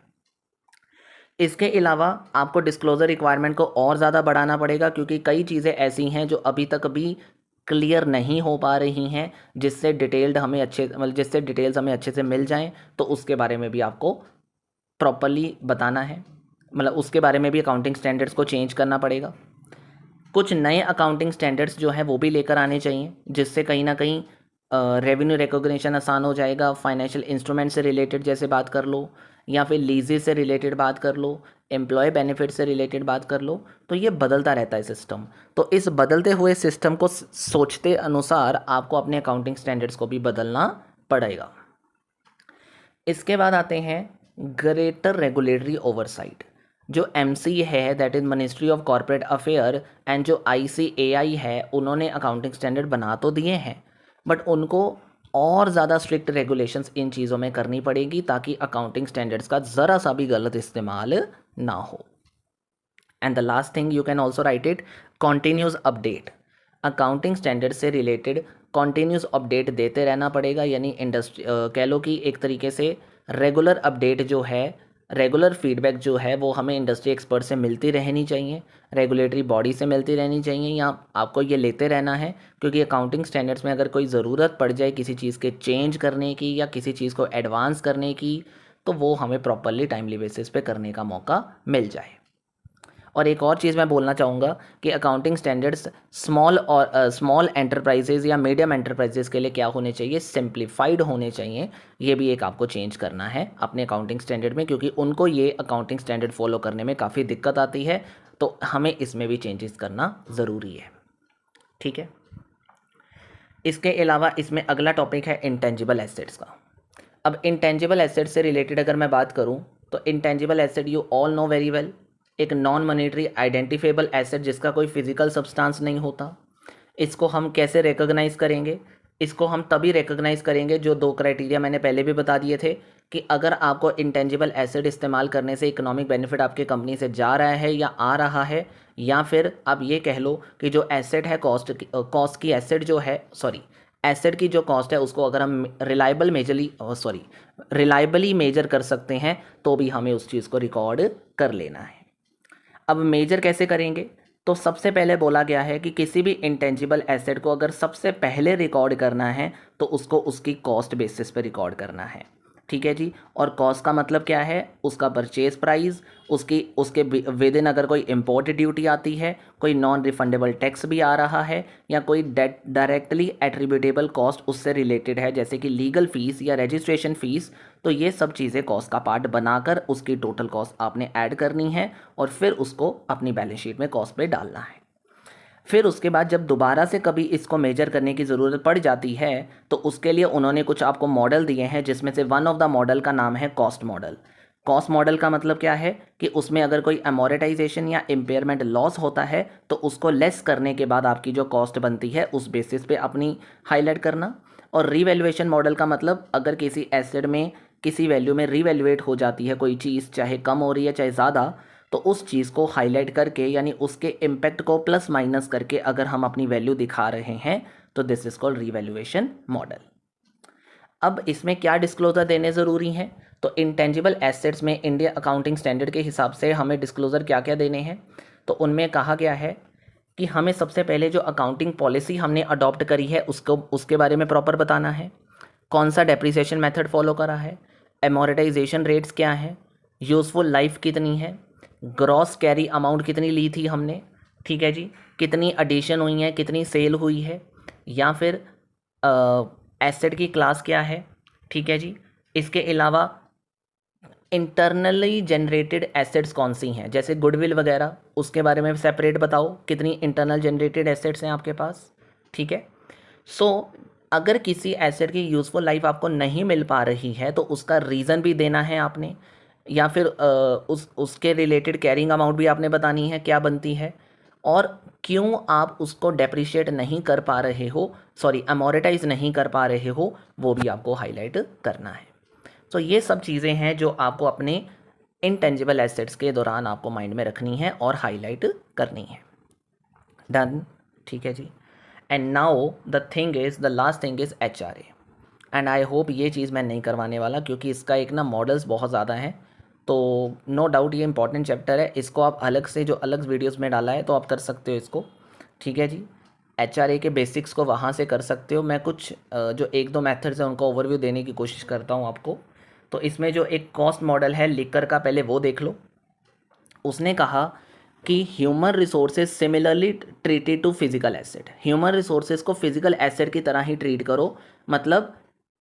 इसके अलावा आपको डिस्क्लोज़र रिक्वायरमेंट को और ज़्यादा बढ़ाना पड़ेगा, क्योंकि कई चीज़ें ऐसी हैं जो अभी तक भी क्लियर नहीं हो पा रही हैं, जिससे डिटेल्ड हमें अच्छे मतलब जिससे डिटेल्स हमें अच्छे से मिल जाएं, तो उसके बारे में भी आपको प्रॉपरली बताना है, मतलब उसके बारे में भी अकाउंटिंग स्टैंडर्ड्स को चेंज करना पड़ेगा। कुछ नए अकाउंटिंग स्टैंडर्ड्स जो हैं वो भी लेकर आने चाहिए, जिससे कहीं ना कहीं रेवेन्यू रिकॉग्निशन आसान हो जाएगा। फाइनेंशियल इंस्ट्रूमेंट से रिलेटेड जैसे बात कर लो, या फिर लीजेस से रिलेटेड बात कर लो, एम्प्लॉय बेनिफिट से रिलेटेड बात कर लो, तो ये बदलता रहता है सिस्टम। तो इस बदलते हुए सिस्टम को सोचते अनुसार आपको अपने अकाउंटिंग स्टैंडर्ड्स को भी बदलना पड़ेगा। इसके बाद आते हैं ग्रेटर रेगुलेटरी ओवरसाइट। जो MC है, that is ministry of corporate affair, and जो ICAI है, उन्होंने अकाउंटिंग स्टैंडर्ड बना तो दिए हैं, बट उनको और ज़्यादा स्ट्रिक्ट रेगुलेशंस इन चीज़ों में करनी पड़ेगी ताकि अकाउंटिंग स्टैंडर्ड्स का ज़रा सा भी गलत इस्तेमाल ना हो। And the last thing you can also right it, continuous update. Accounting standard से रिलेटेड कॉन्टीन्यूस अपडेट देते रहना पड़ेगा, यानी इंडस्ट्री कह लो कि एक तरीके से रेगुलर अपडेट जो है, रेगुलर फीडबैक जो है वो हमें इंडस्ट्री एक्सपर्ट से मिलती रहनी चाहिए, रेगुलेटरी बॉडी से मिलती रहनी चाहिए, या आपको ये लेते रहना है, क्योंकि अकाउंटिंग स्टैंडर्ड्स में अगर कोई ज़रूरत पड़ जाए किसी चीज़ के चेंज करने की या किसी चीज़ को एडवांस करने की, तो वो हमें प्रॉपरली टाइमली बेसिस पे करने का मौका मिल जाए। और एक और चीज़ मैं बोलना चाहूँगा कि अकाउंटिंग स्टैंडर्ड्स स्मॉल एंटरप्राइजेज़ या मीडियम एंटरप्राइजेज़ के लिए क्या होने चाहिए, सिंप्लीफाइड होने चाहिए। ये भी एक आपको चेंज करना है अपने अकाउंटिंग स्टैंडर्ड में, क्योंकि उनको ये अकाउंटिंग स्टैंडर्ड फॉलो करने में काफ़ी दिक्कत आती है, तो हमें इसमें भी चेंजेस करना ज़रूरी है। ठीक है। इसके अलावा इसमें अगला टॉपिक है इंटेंजिबल एसेट्स का। अब इंटेंजिबल एसेट्स से रिलेटेड अगर मैं बात करूँ तो intangible asset you all know very well, एक नॉन मॉनेटरी आइडेंटिफेबल एसेट जिसका कोई फिजिकल सब्सटेंस नहीं होता। इसको हम कैसे रिकॉग्नाइज करेंगे? इसको हम तभी रिकॉग्नाइज करेंगे, जो 2 क्राइटेरिया मैंने पहले भी बता दिए थे, कि अगर आपको इंटेंजिबल एसेट इस्तेमाल करने से इकोनॉमिक बेनिफिट आपके कंपनी से जा रहा है या आ रहा है, या फिर आप ये कह लो कि जो एसेट है कॉस्ट की एसेट जो है एसेट की जो कॉस्ट है उसको अगर हम रिलायबली मेजर कर सकते हैं, तो भी हमें उस चीज़ को रिकॉर्ड कर लेना है। अब मेजर कैसे करेंगे? तो सबसे पहले बोला गया है कि किसी भी इंटेंजिबल एसेट को अगर सबसे पहले रिकॉर्ड करना है तो उसको उसकी कॉस्ट बेसिस पे रिकॉर्ड करना है। ठीक है जी। और कॉस्ट का मतलब क्या है? उसका परचेज प्राइस, उसके विद इन अगर कोई इम्पोर्ट ड्यूटी आती है, कोई नॉन रिफंडेबल टैक्स भी आ रहा है, या कोई डायरेक्टली एट्रीब्यूटेबल कॉस्ट उससे रिलेटेड है, जैसे कि लीगल फीस या रजिस्ट्रेशन फीस, तो ये सब चीज़ें कॉस्ट का पार्ट बनाकर उसकी टोटल कॉस्ट आपने ऐड करनी है और फिर उसको अपनी बैलेंस शीट में कॉस्ट पे डालना है। फिर उसके बाद जब दोबारा से कभी इसको मेजर करने की ज़रूरत पड़ जाती है तो उसके लिए उन्होंने कुछ आपको मॉडल दिए हैं, जिसमें से वन ऑफ द मॉडल का नाम है कॉस्ट मॉडल। कॉस्ट मॉडल का मतलब क्या है कि उसमें अगर कोई अमोरेटाइजेशन या इम्पेयरमेंट लॉस होता है तो उसको लेस करने के बाद आपकी जो कॉस्ट बनती है उस बेसिस पे अपनी हाईलाइट करना। और रीवैल्यूएशन मॉडल का मतलब अगर किसी एसेट में किसी वैल्यू में रीवैल्यूएट हो जाती है कोई चीज़, चाहे कम हो रही है चाहे ज़्यादा, तो उस चीज़ को हाईलाइट करके यानी उसके इम्पैक्ट को प्लस माइनस करके अगर हम अपनी वैल्यू दिखा रहे हैं तो this is called revaluation model. अब इसमें क्या डिस्क्लोजर देने ज़रूरी हैं? तो इंटेंजिबल एसेट्स में इंडिया अकाउंटिंग स्टैंडर्ड के हिसाब से हमें डिस्क्लोजर क्या क्या देने हैं? तो उनमें कहा गया है कि हमें सबसे पहले जो अकाउंटिंग पॉलिसी हमने अडॉप्ट करी है उसके बारे में प्रॉपर बताना है। कौन सा डेप्रिसिएशन मेथड फॉलो करा है, एमोरेटाइजेशन रेट्स क्या है, यूज़फुल लाइफ कितनी है, ग्रॉस कैरी अमाउंट कितनी ली थी हमने, ठीक है जी, कितनी एडिशन हुई है, कितनी सेल हुई है, या फिर एसेट की क्लास क्या है, ठीक है जी। इसके अलावा इंटरनली जनरेटेड एसेट्स कौन सी हैं, जैसे गुडविल वगैरह, उसके बारे में सेपरेट बताओ कितनी इंटरनल जनरेटेड एसेट्स हैं आपके पास, ठीक है। सो अगर किसी एसेट की यूज़फुल लाइफ आपको नहीं मिल पा रही है तो उसका रीज़न भी देना है आपने, या फिर उसके रिलेटेड कैरिंग अमाउंट भी आपने बतानी है क्या बनती है, और क्यों आप उसको डेप्रिशिएट नहीं कर पा रहे हो, सॉरी अमोरेटाइज नहीं कर पा रहे हो, वो भी आपको हाईलाइट करना है। तो ये सब चीज़ें हैं जो आपको अपने इनटेंजिबल एसेट्स के दौरान आपको माइंड में रखनी है और हाईलाइट करनी है। डन, ठीक है जी। And now the thing is, the last thing is HRA। And I hope ये चीज़ मैं नहीं करवाने वाला, क्योंकि इसका एक ना मॉडल्स बहुत ज़्यादा हैं, तो नो डाउट ये इंपॉर्टेंट चैप्टर है। इसको आप अलग से जो अलग वीडियोस में डाला है तो आप कर सकते हो इसको, ठीक है जी। HRA के बेसिक्स को वहाँ से कर सकते हो। मैं कुछ जो एक दो मेथड्स हैं उनका ओवरव्यू देने की कोशिश करता हूँ आपको। तो इसमें जो एक कॉस्ट मॉडल है लिकर का, पहले वो देख लो। उसने कहा कि human resources similarly treated to physical asset. Human resources को फिजिकल एसेट की तरह ही ट्रीट करो, मतलब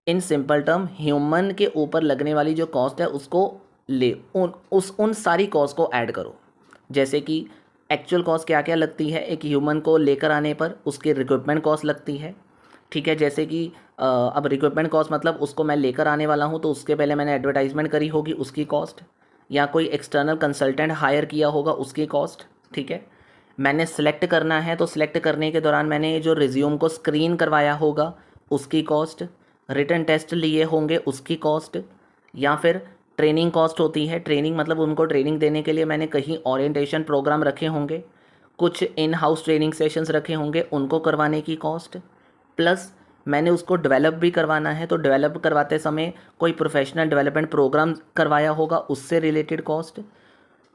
इन सिंपल टर्म ह्यूमन के ऊपर लगने वाली जो कॉस्ट है उसको ले उन सारी कॉस्ट को ऐड करो। जैसे कि एक्चुअल कॉस्ट क्या क्या लगती है एक ह्यूमन को लेकर आने पर, उसकी रिक्रूटमेंट कॉस्ट लगती है, ठीक है। जैसे कि अब रिक्रूटमेंट कॉस्ट मतलब उसको मैं लेकर आने वाला हूँ तो उसके पहले मैंने एडवर्टाइजमेंट करी होगी, उसकी कॉस्ट, या कोई एक्सटर्नल कंसल्टेंट हायर किया होगा, उसकी कॉस्ट, ठीक है। मैंने सेलेक्ट करना है तो सिलेक्ट करने के दौरान मैंने जो रिज्यूम को स्क्रीन करवाया होगा उसकी कॉस्ट, रिटन टेस्ट लिए होंगे उसकी कॉस्ट, या फिर ट्रेनिंग कॉस्ट होती है। ट्रेनिंग मतलब उनको ट्रेनिंग देने के लिए मैंने कहीं ओरिएंटेशन प्रोग्राम रखे होंगे, कुछ इन हाउस ट्रेनिंग सेशंस रखे होंगे, उनको करवाने की कॉस्ट, प्लस मैंने उसको डेवलप भी करवाना है तो डेवलप करवाते समय कोई प्रोफेशनल डेवलपमेंट प्रोग्राम करवाया होगा, उससे रिलेटेड कॉस्ट।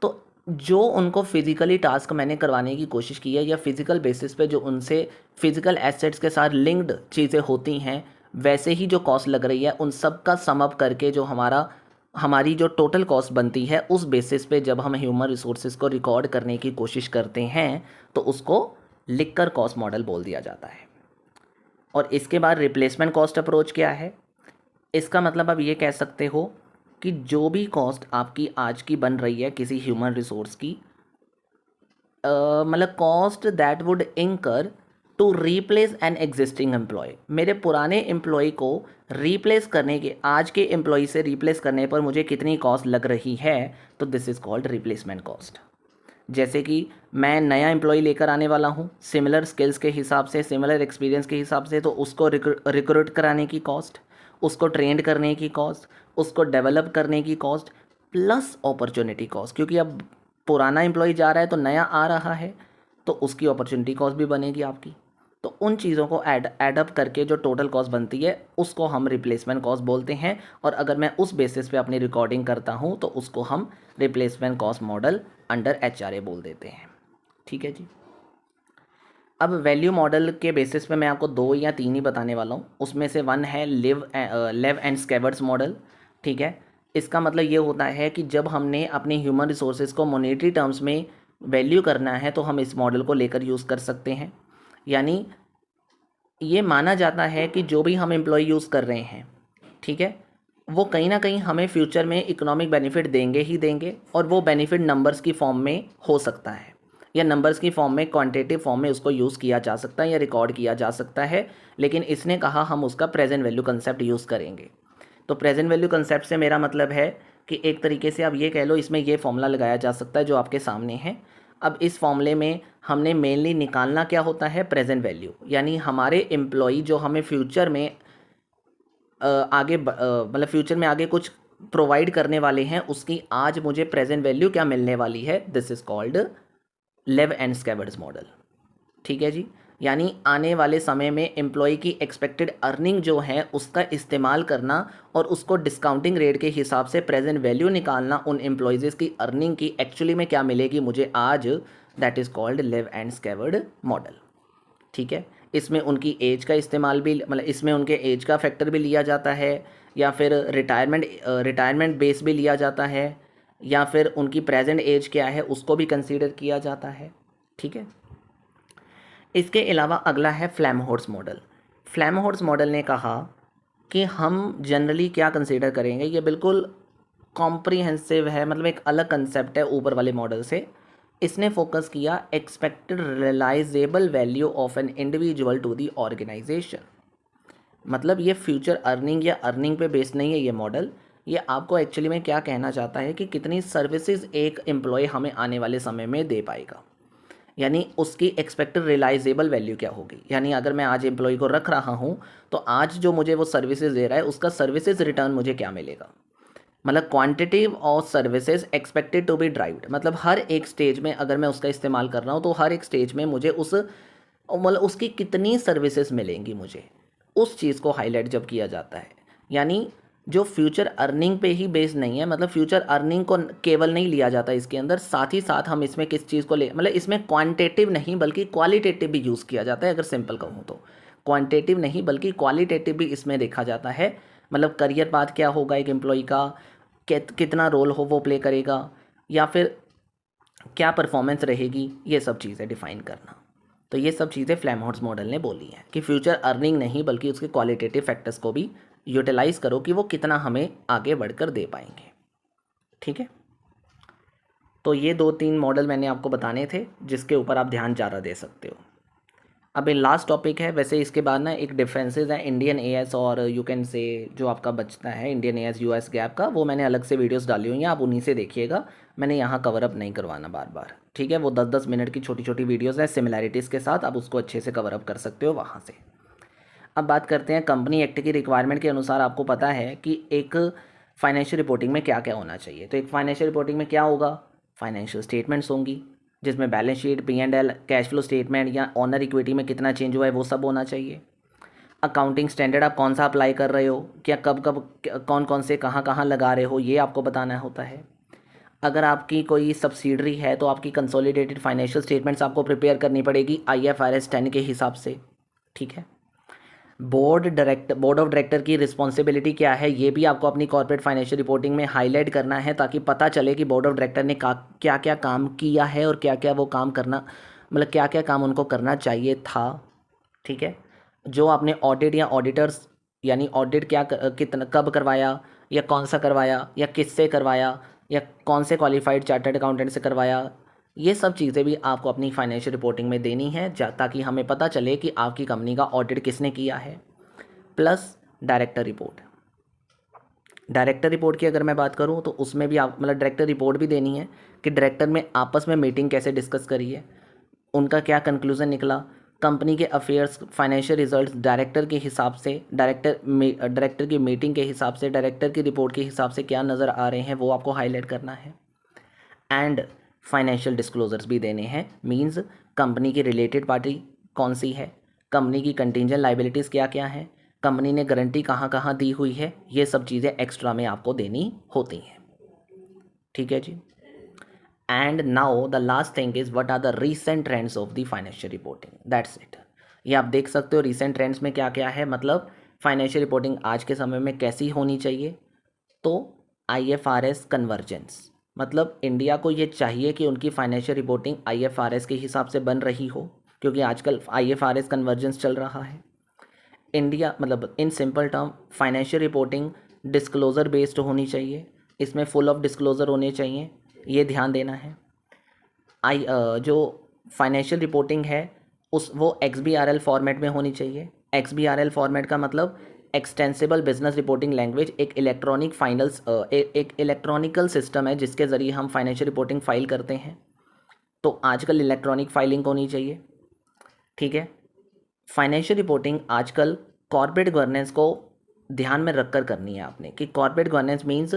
तो जो उनको फिज़िकली टास्क मैंने करवाने की कोशिश की है या फिज़िकल बेसिस पे जो उनसे फिज़िकल एसेट्स के साथ लिंक्ड चीज़ें होती हैं, वैसे ही जो कॉस्ट लग रही है उन सब का सम अप करके जो हमारी जो टोटल कॉस्ट बनती है, उस बेसिस पे जब हम ह्यूमन रिसोर्सेज को रिकॉर्ड करने की कोशिश करते हैं तो उसको लिकर कॉस्ट मॉडल बोल दिया जाता है। और इसके बाद रिप्लेसमेंट कॉस्ट अप्रोच क्या है? इसका मतलब आप ये कह सकते हो कि जो भी कॉस्ट आपकी आज की बन रही है किसी ह्यूमन रिसोर्स की, मतलब cost that would incur to replace an existing employee. मेरे पुराने एम्प्लॉय को रीप्लेस करने के, आज के एम्प्लॉय से रीप्लेस करने पर मुझे कितनी कॉस्ट लग रही है, तो this is called replacement cost. जैसे कि मैं नया एम्प्लॉय लेकर आने वाला हूँ सिमिलर स्किल्स के हिसाब से, सिमिलर एक्सपीरियंस के हिसाब से, तो उसको रिक्रूट कराने की कॉस्ट, उसको ट्रेंड करने की कॉस्ट, उसको डेवलप करने की कॉस्ट, प्लस अपॉर्चुनिटी कॉस्ट, क्योंकि अब पुराना एम्प्लॉय जा रहा है तो नया आ रहा है तो उसकी अपॉर्चुनिटी कॉस्ट भी बनेगी आपकी। तो उन चीज़ों को एडअप करके जो टोटल कॉस्ट बनती है उसको हम रिप्लेसमेंट कॉस्ट बोलते हैं। और अगर मैं उस बेसिस पे अपनी रिकॉर्डिंग करता हूँ तो उसको हम replacement cost model under HRA बोल देते हैं, ठीक है जी। अब वैल्यू मॉडल के बेसिस पे मैं आपको 2 या 3 ही बताने वाला हूँ। उसमें से वन है लेव एंड स्केवर्ट्स मॉडल, ठीक है। इसका मतलब ये होता है कि जब हमने अपने ह्यूमन रिसोर्सेज को मॉनेटरी टर्म्स में वैल्यू करना है तो हम इस मॉडल को लेकर यूज़ कर सकते हैं। यानी ये माना जाता है कि जो भी हम एम्प्लॉय यूज़ कर रहे हैं, ठीक है, वो कहीं ना कहीं हमें फ्यूचर में इकोनॉमिक बेनिफिट देंगे ही देंगे, और वो बेनिफिट नंबर्स की फॉर्म में हो सकता है या नंबर्स की फॉर्म में, क्वांटिटेटिव फॉर्म में उसको यूज़ किया जा सकता है या रिकॉर्ड किया जा सकता है। लेकिन इसने कहा हम उसका प्रेजेंट वैल्यू कंसेप्ट यूज़ करेंगे। तो प्रेजेंट वैल्यू कंसेप्ट से मेरा मतलब है कि एक तरीके से आप ये कह लो, इसमें ये फॉर्मूला लगाया जा सकता है जो आपके सामने है। अब इस फॉर्मूले में हमने मेनली निकालना क्या होता है, प्रेजेंट वैल्यू, यानी हमारे एम्प्लॉई जो हमें फ्यूचर में मतलब फ्यूचर में आगे कुछ प्रोवाइड करने वाले हैं, उसकी आज मुझे प्रेजेंट वैल्यू क्या मिलने वाली है। दिस इज़ कॉल्ड लेव एंड स्केवर्ट्स मॉडल, ठीक है जी। यानी आने वाले समय में एम्प्लॉय की एक्सपेक्टेड अर्निंग जो है उसका इस्तेमाल करना और उसको डिस्काउंटिंग रेट के हिसाब से प्रेजेंट वैल्यू निकालना उन एम्प्लॉयज़ की अर्निंग की एक्चुअली में क्या मिलेगी मुझे आज, दैट इज़ कॉल्ड लेव एंड स्केवर्ड मॉडल, ठीक है। इसमें उनकी एज का इस्तेमाल भी, मतलब इसमें उनके एज का फैक्टर भी लिया जाता है, या फिर रिटायरमेंट बेस भी लिया जाता है, या फिर उनकी प्रेजेंट एज क्या है उसको भी कंसीडर किया जाता है, ठीक है। इसके अलावा अगला है फ्लैमहोर्स मॉडल। फ्लैमहोर्स मॉडल ने कहा कि हम जनरली क्या कंसीडर करेंगे, ये बिल्कुल कॉम्प्रिहेंसिव है, मतलब एक अलग कंसेप्ट है ऊपर वाले मॉडल से। इसने फोकस किया expected realisable value of an individual to the organisation. मतलब ये फ्यूचर अर्निंग या अर्निंग पे बेस्ड नहीं है ये मॉडल। ये आपको एक्चुअली में क्या कहना चाहता है कि कितनी सर्विसेज एक एम्प्लॉय हमें आने वाले समय में दे पाएगा, यानी उसकी एक्सपेक्टेड रियलाइजेबल वैल्यू क्या होगी। यानी अगर मैं आज एम्प्लॉय को रख रहा हूँ तो आज जो मुझे वो सर्विसेज दे रहा है उसका सर्विसेज रिटर्न मुझे क्या मिलेगा। मतलब quantitative of services expected to be derived, मतलब हर एक स्टेज में अगर मैं उसका इस्तेमाल कर रहा हूँ तो हर एक स्टेज में मुझे उस मतलब उसकी कितनी सर्विसेज मिलेंगी मुझे, उस चीज़ को हाईलाइट जब किया जाता है। यानी जो फ्यूचर अर्निंग पे ही बेस्ड नहीं है, मतलब फ्यूचर अर्निंग को केवल नहीं लिया जाता इसके अंदर, साथ ही साथ हम इसमें किस चीज़ को ले, मतलब इसमें क्वांटिटेटिव नहीं बल्कि क्वालिटेटिव भी यूज़ किया जाता है। अगर सिंपल कहूँ तो क्वांटिटेटिव नहीं बल्कि क्वालिटेटिव भी इसमें देखा जाता है। मतलब करियर पाथ क्या होगा एक एम्प्लॉय का, कितना रोल हो वो प्ले करेगा, या फिर क्या परफॉर्मेंस रहेगी, ये सब चीज़ें डिफाइन करना। तो ये सब चीज़ें फ्लैमहोर्स मॉडल ने बोली हैं कि फ्यूचर अर्निंग नहीं बल्कि उसके क्वालिटेटिव फैक्टर्स को भी यूटिलाइज करो कि वो कितना हमें आगे बढ़कर दे पाएंगे। ठीक है, तो ये 2-3 मॉडल मैंने आपको बताने थे जिसके ऊपर आप ध्यान ज़्यादा दे सकते हो। अब ये लास्ट टॉपिक है, वैसे इसके बाद ना एक डिफरेंसेस है इंडियन एएस और यू कैन से जो आपका बचता है इंडियन एएस यूएस गैप का, वो मैंने अलग से वीडियोस डाली हुई हैं, आप उन्हीं से देखिएगा। मैंने यहाँ कवर अप नहीं करवाना बार बार, ठीक है। वो 10-10 मिनट की छोटी छोटी वीडियोज़ हैं सिमिलैरिटीज़ के साथ, आप उसको अच्छे से कवर अप कर सकते हो वहाँ से। अब बात करते हैं कंपनी एक्ट की रिक्वायरमेंट के अनुसार आपको पता है कि एक फाइनेंशियल रिपोर्टिंग में क्या क्या होना चाहिए। तो एक फाइनेंशियल रिपोर्टिंग में क्या होगा, फाइनेंशियल स्टेटमेंट्स होंगी जिसमें balance sheet, P&L, cash flow statement या ऑनर इक्विटी में कितना चेंज हुआ है वो सब होना चाहिए। अकाउंटिंग स्टैंडर्ड आप कौन सा अप्लाई कर रहे हो, क्या कब कब कौन कौन से कहाँ कहाँ लगा रहे हो, ये आपको बताना होता है। अगर आपकी कोई सब्सिडरी है तो आपकी कंसोलिडेटेड फाइनेंशियल स्टेटमेंट्स आपको प्रिपेयर करनी पड़ेगी IFRS 10 के हिसाब से, ठीक है। बोर्ड ऑफ डायरेक्टर की रिस्पॉन्सिबिलिटी क्या है, ये भी आपको अपनी कॉर्पोरेट फाइनेंशियल रिपोर्टिंग में हाईलाइट करना है ताकि पता चले कि बोर्ड ऑफ डायरेक्टर ने क्या क्या काम किया है और क्या क्या वो काम करना, मतलब क्या क्या काम उनको करना चाहिए था, ठीक है। जो आपने ऑडिट या ऑडिटर्स, यानी ऑडिट कितना कब करवाया या कौन सा करवाया या किससे करवाया या कौन से क्वालिफाइड चार्टर्ड अकाउंटेंट से करवाया, ये सब चीज़ें भी आपको अपनी फाइनेंशियल रिपोर्टिंग में देनी है ताकि हमें पता चले कि आपकी कंपनी का ऑडिट किसने किया है। Plus director report, director report की अगर मैं बात करूं तो उसमें भी आप मतलब डायरेक्टर रिपोर्ट भी देनी है कि डायरेक्टर में आपस में मीटिंग कैसे डिस्कस करी है, उनका क्या कंक्लूजन निकला, कंपनी के अफेयर्स, फाइनेंशियल रिजल्ट्स डायरेक्टर के हिसाब से, डायरेक्टर की मीटिंग के हिसाब से, डायरेक्टर की रिपोर्ट के हिसाब से क्या नज़र आ रहे हैं वो आपको हाईलाइट करना है। एंड फाइनेंशियल डिस्क्लोजर्स भी देने हैं, मींस कंपनी की रिलेटेड पार्टी कौन सी है, कंपनी की कंटिंजेंट लाइबिलिटीज़ क्या क्या हैं, कंपनी ने गारंटी कहाँ कहाँ दी हुई है, ये सब चीज़ें एक्स्ट्रा में आपको देनी होती हैं, ठीक है जी। And now the last thing is what are the recent trends of the financial reporting, that's it. ये आप देख सकते हो रीसेंट ट्रेंड्स में क्या क्या है, मतलब फाइनेंशियल रिपोर्टिंग आज के समय में कैसी होनी चाहिए। तो IFRS कन्वर्जेंस, मतलब इंडिया को ये चाहिए कि उनकी फाइनेंशियल रिपोर्टिंग IFRS के हिसाब से बन रही हो, क्योंकि आजकल IFRS कन्वर्जेंस चल रहा है। इंडिया मतलब in simple term financial reporting disclosure based होनी चाहिए, इसमें फुल ऑफ डिस्क्लोज़र होने चाहिए, ये ध्यान देना है। जो फाइनेंशियल रिपोर्टिंग है वो XBRL फॉर्मेट में होनी चाहिए। XBRL फॉर्मेट का मतलब एक्सटेंसिबल बिजनेस रिपोर्टिंग लैंग्वेज, एक इलेक्ट्रॉनिक एक इलेक्ट्रॉनिकल सिस्टम है जिसके ज़रिए हम फाइनेंशियल रिपोर्टिंग फाइल करते हैं। तो आजकल इलेक्ट्रॉनिक फाइलिंग होनी चाहिए, ठीक है। फाइनेंशियल रिपोर्टिंग आजकल कॉर्पोरेट गवर्नेंस को ध्यान में रखकर करनी है आपने, कि कॉर्पोरेट गवर्नेंस मींस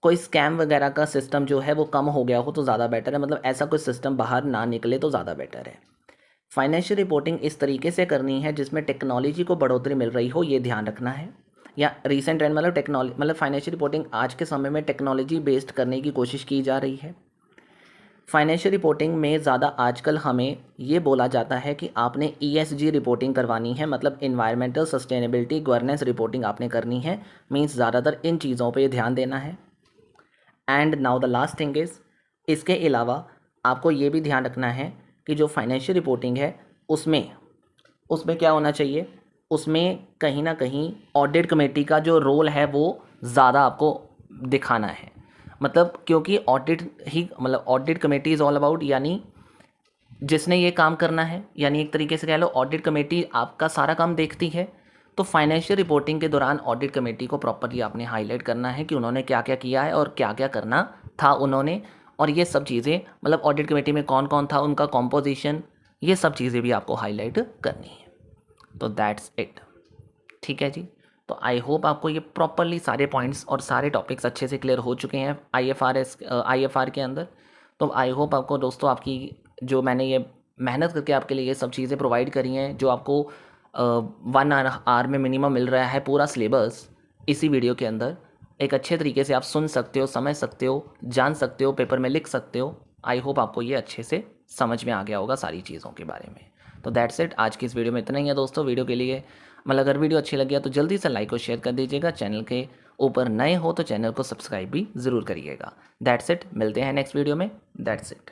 कोई स्कैम वगैरह का सिस्टम जो है वो कम हो गया हो तो ज़्यादा बेटर है, मतलब ऐसा कोई सिस्टम बाहर ना निकले तो ज़्यादा बेटर है। फाइनेंशियल रिपोर्टिंग इस तरीके से करनी है जिसमें टेक्नोलॉजी को बढ़ोतरी मिल रही हो, ये ध्यान रखना है। या रीसेंट ट्रेंड मतलब टेक्नोलॉजी, मतलब फाइनेंशियल रिपोर्टिंग आज के समय में टेक्नोलॉजी बेस्ड करने की कोशिश की जा रही है। फाइनेंशियल रिपोर्टिंग में ज़्यादा आजकल हमें ये बोला जाता है कि आपने ESG रिपोर्टिंग करवानी है, मतलब इन्वायरमेंटल सस्टेनेबिलिटी गवर्नेंस रिपोर्टिंग आपने करनी है, मीन्स ज़्यादातर इन चीज़ों पे ध्यान देना है। And now the last thing is, इसके अलावा आपको ये भी ध्यान रखना है कि जो फाइनेंशियल रिपोर्टिंग है उसमें क्या होना चाहिए, उसमें कहीं ना कहीं ऑडिट कमेटी का जो रोल है वो ज़्यादा आपको दिखाना है। मतलब क्योंकि audit committee is all about, यानी जिसने ये काम करना है, यानी एक तरीके से कह लो ऑडिट कमेटी आपका सारा काम देखती है। तो फाइनेंशियल रिपोर्टिंग के दौरान ऑडिट कमेटी को प्रॉपरली आपने हाईलाइट करना है कि उन्होंने क्या क्या किया है और क्या क्या करना था उन्होंने, और ये सब चीज़ें मतलब ऑडिट कमेटी में कौन कौन था, उनका कॉम्पोजिशन, ये सब चीज़ें भी आपको हाईलाइट करनी है। तो दैट्स इट। ठीक है जी। तो आई होप आपको ये प्रॉपरली सारे पॉइंट्स और सारे टॉपिक्स अच्छे से क्लियर हो चुके हैं IFR के अंदर। तो आई होप आपको दोस्तों, आपकी जो मैंने ये मेहनत करके आपके लिए ये सब चीज़ें प्रोवाइड करी हैं, जो आपको 1 आवर में मिनिमम मिल रहा है पूरा सिलेबस इसी वीडियो के अंदर, एक अच्छे तरीके से आप सुन सकते हो, समझ सकते हो, जान सकते हो, पेपर में लिख सकते हो। आई होप आपको ये अच्छे से समझ में आ गया होगा सारी चीज़ों के बारे में। तो दैट्स इट, आज की इस वीडियो में इतना ही है दोस्तों। वीडियो के लिए मतलब अगर वीडियो अच्छी लगी है तो जल्दी से लाइक और शेयर कर दीजिएगा। चैनल के ऊपर नए हो तो चैनल को सब्सक्राइब भी ज़रूर करिएगा। दैट्स इट, मिलते हैं नेक्स्ट वीडियो में। That's it.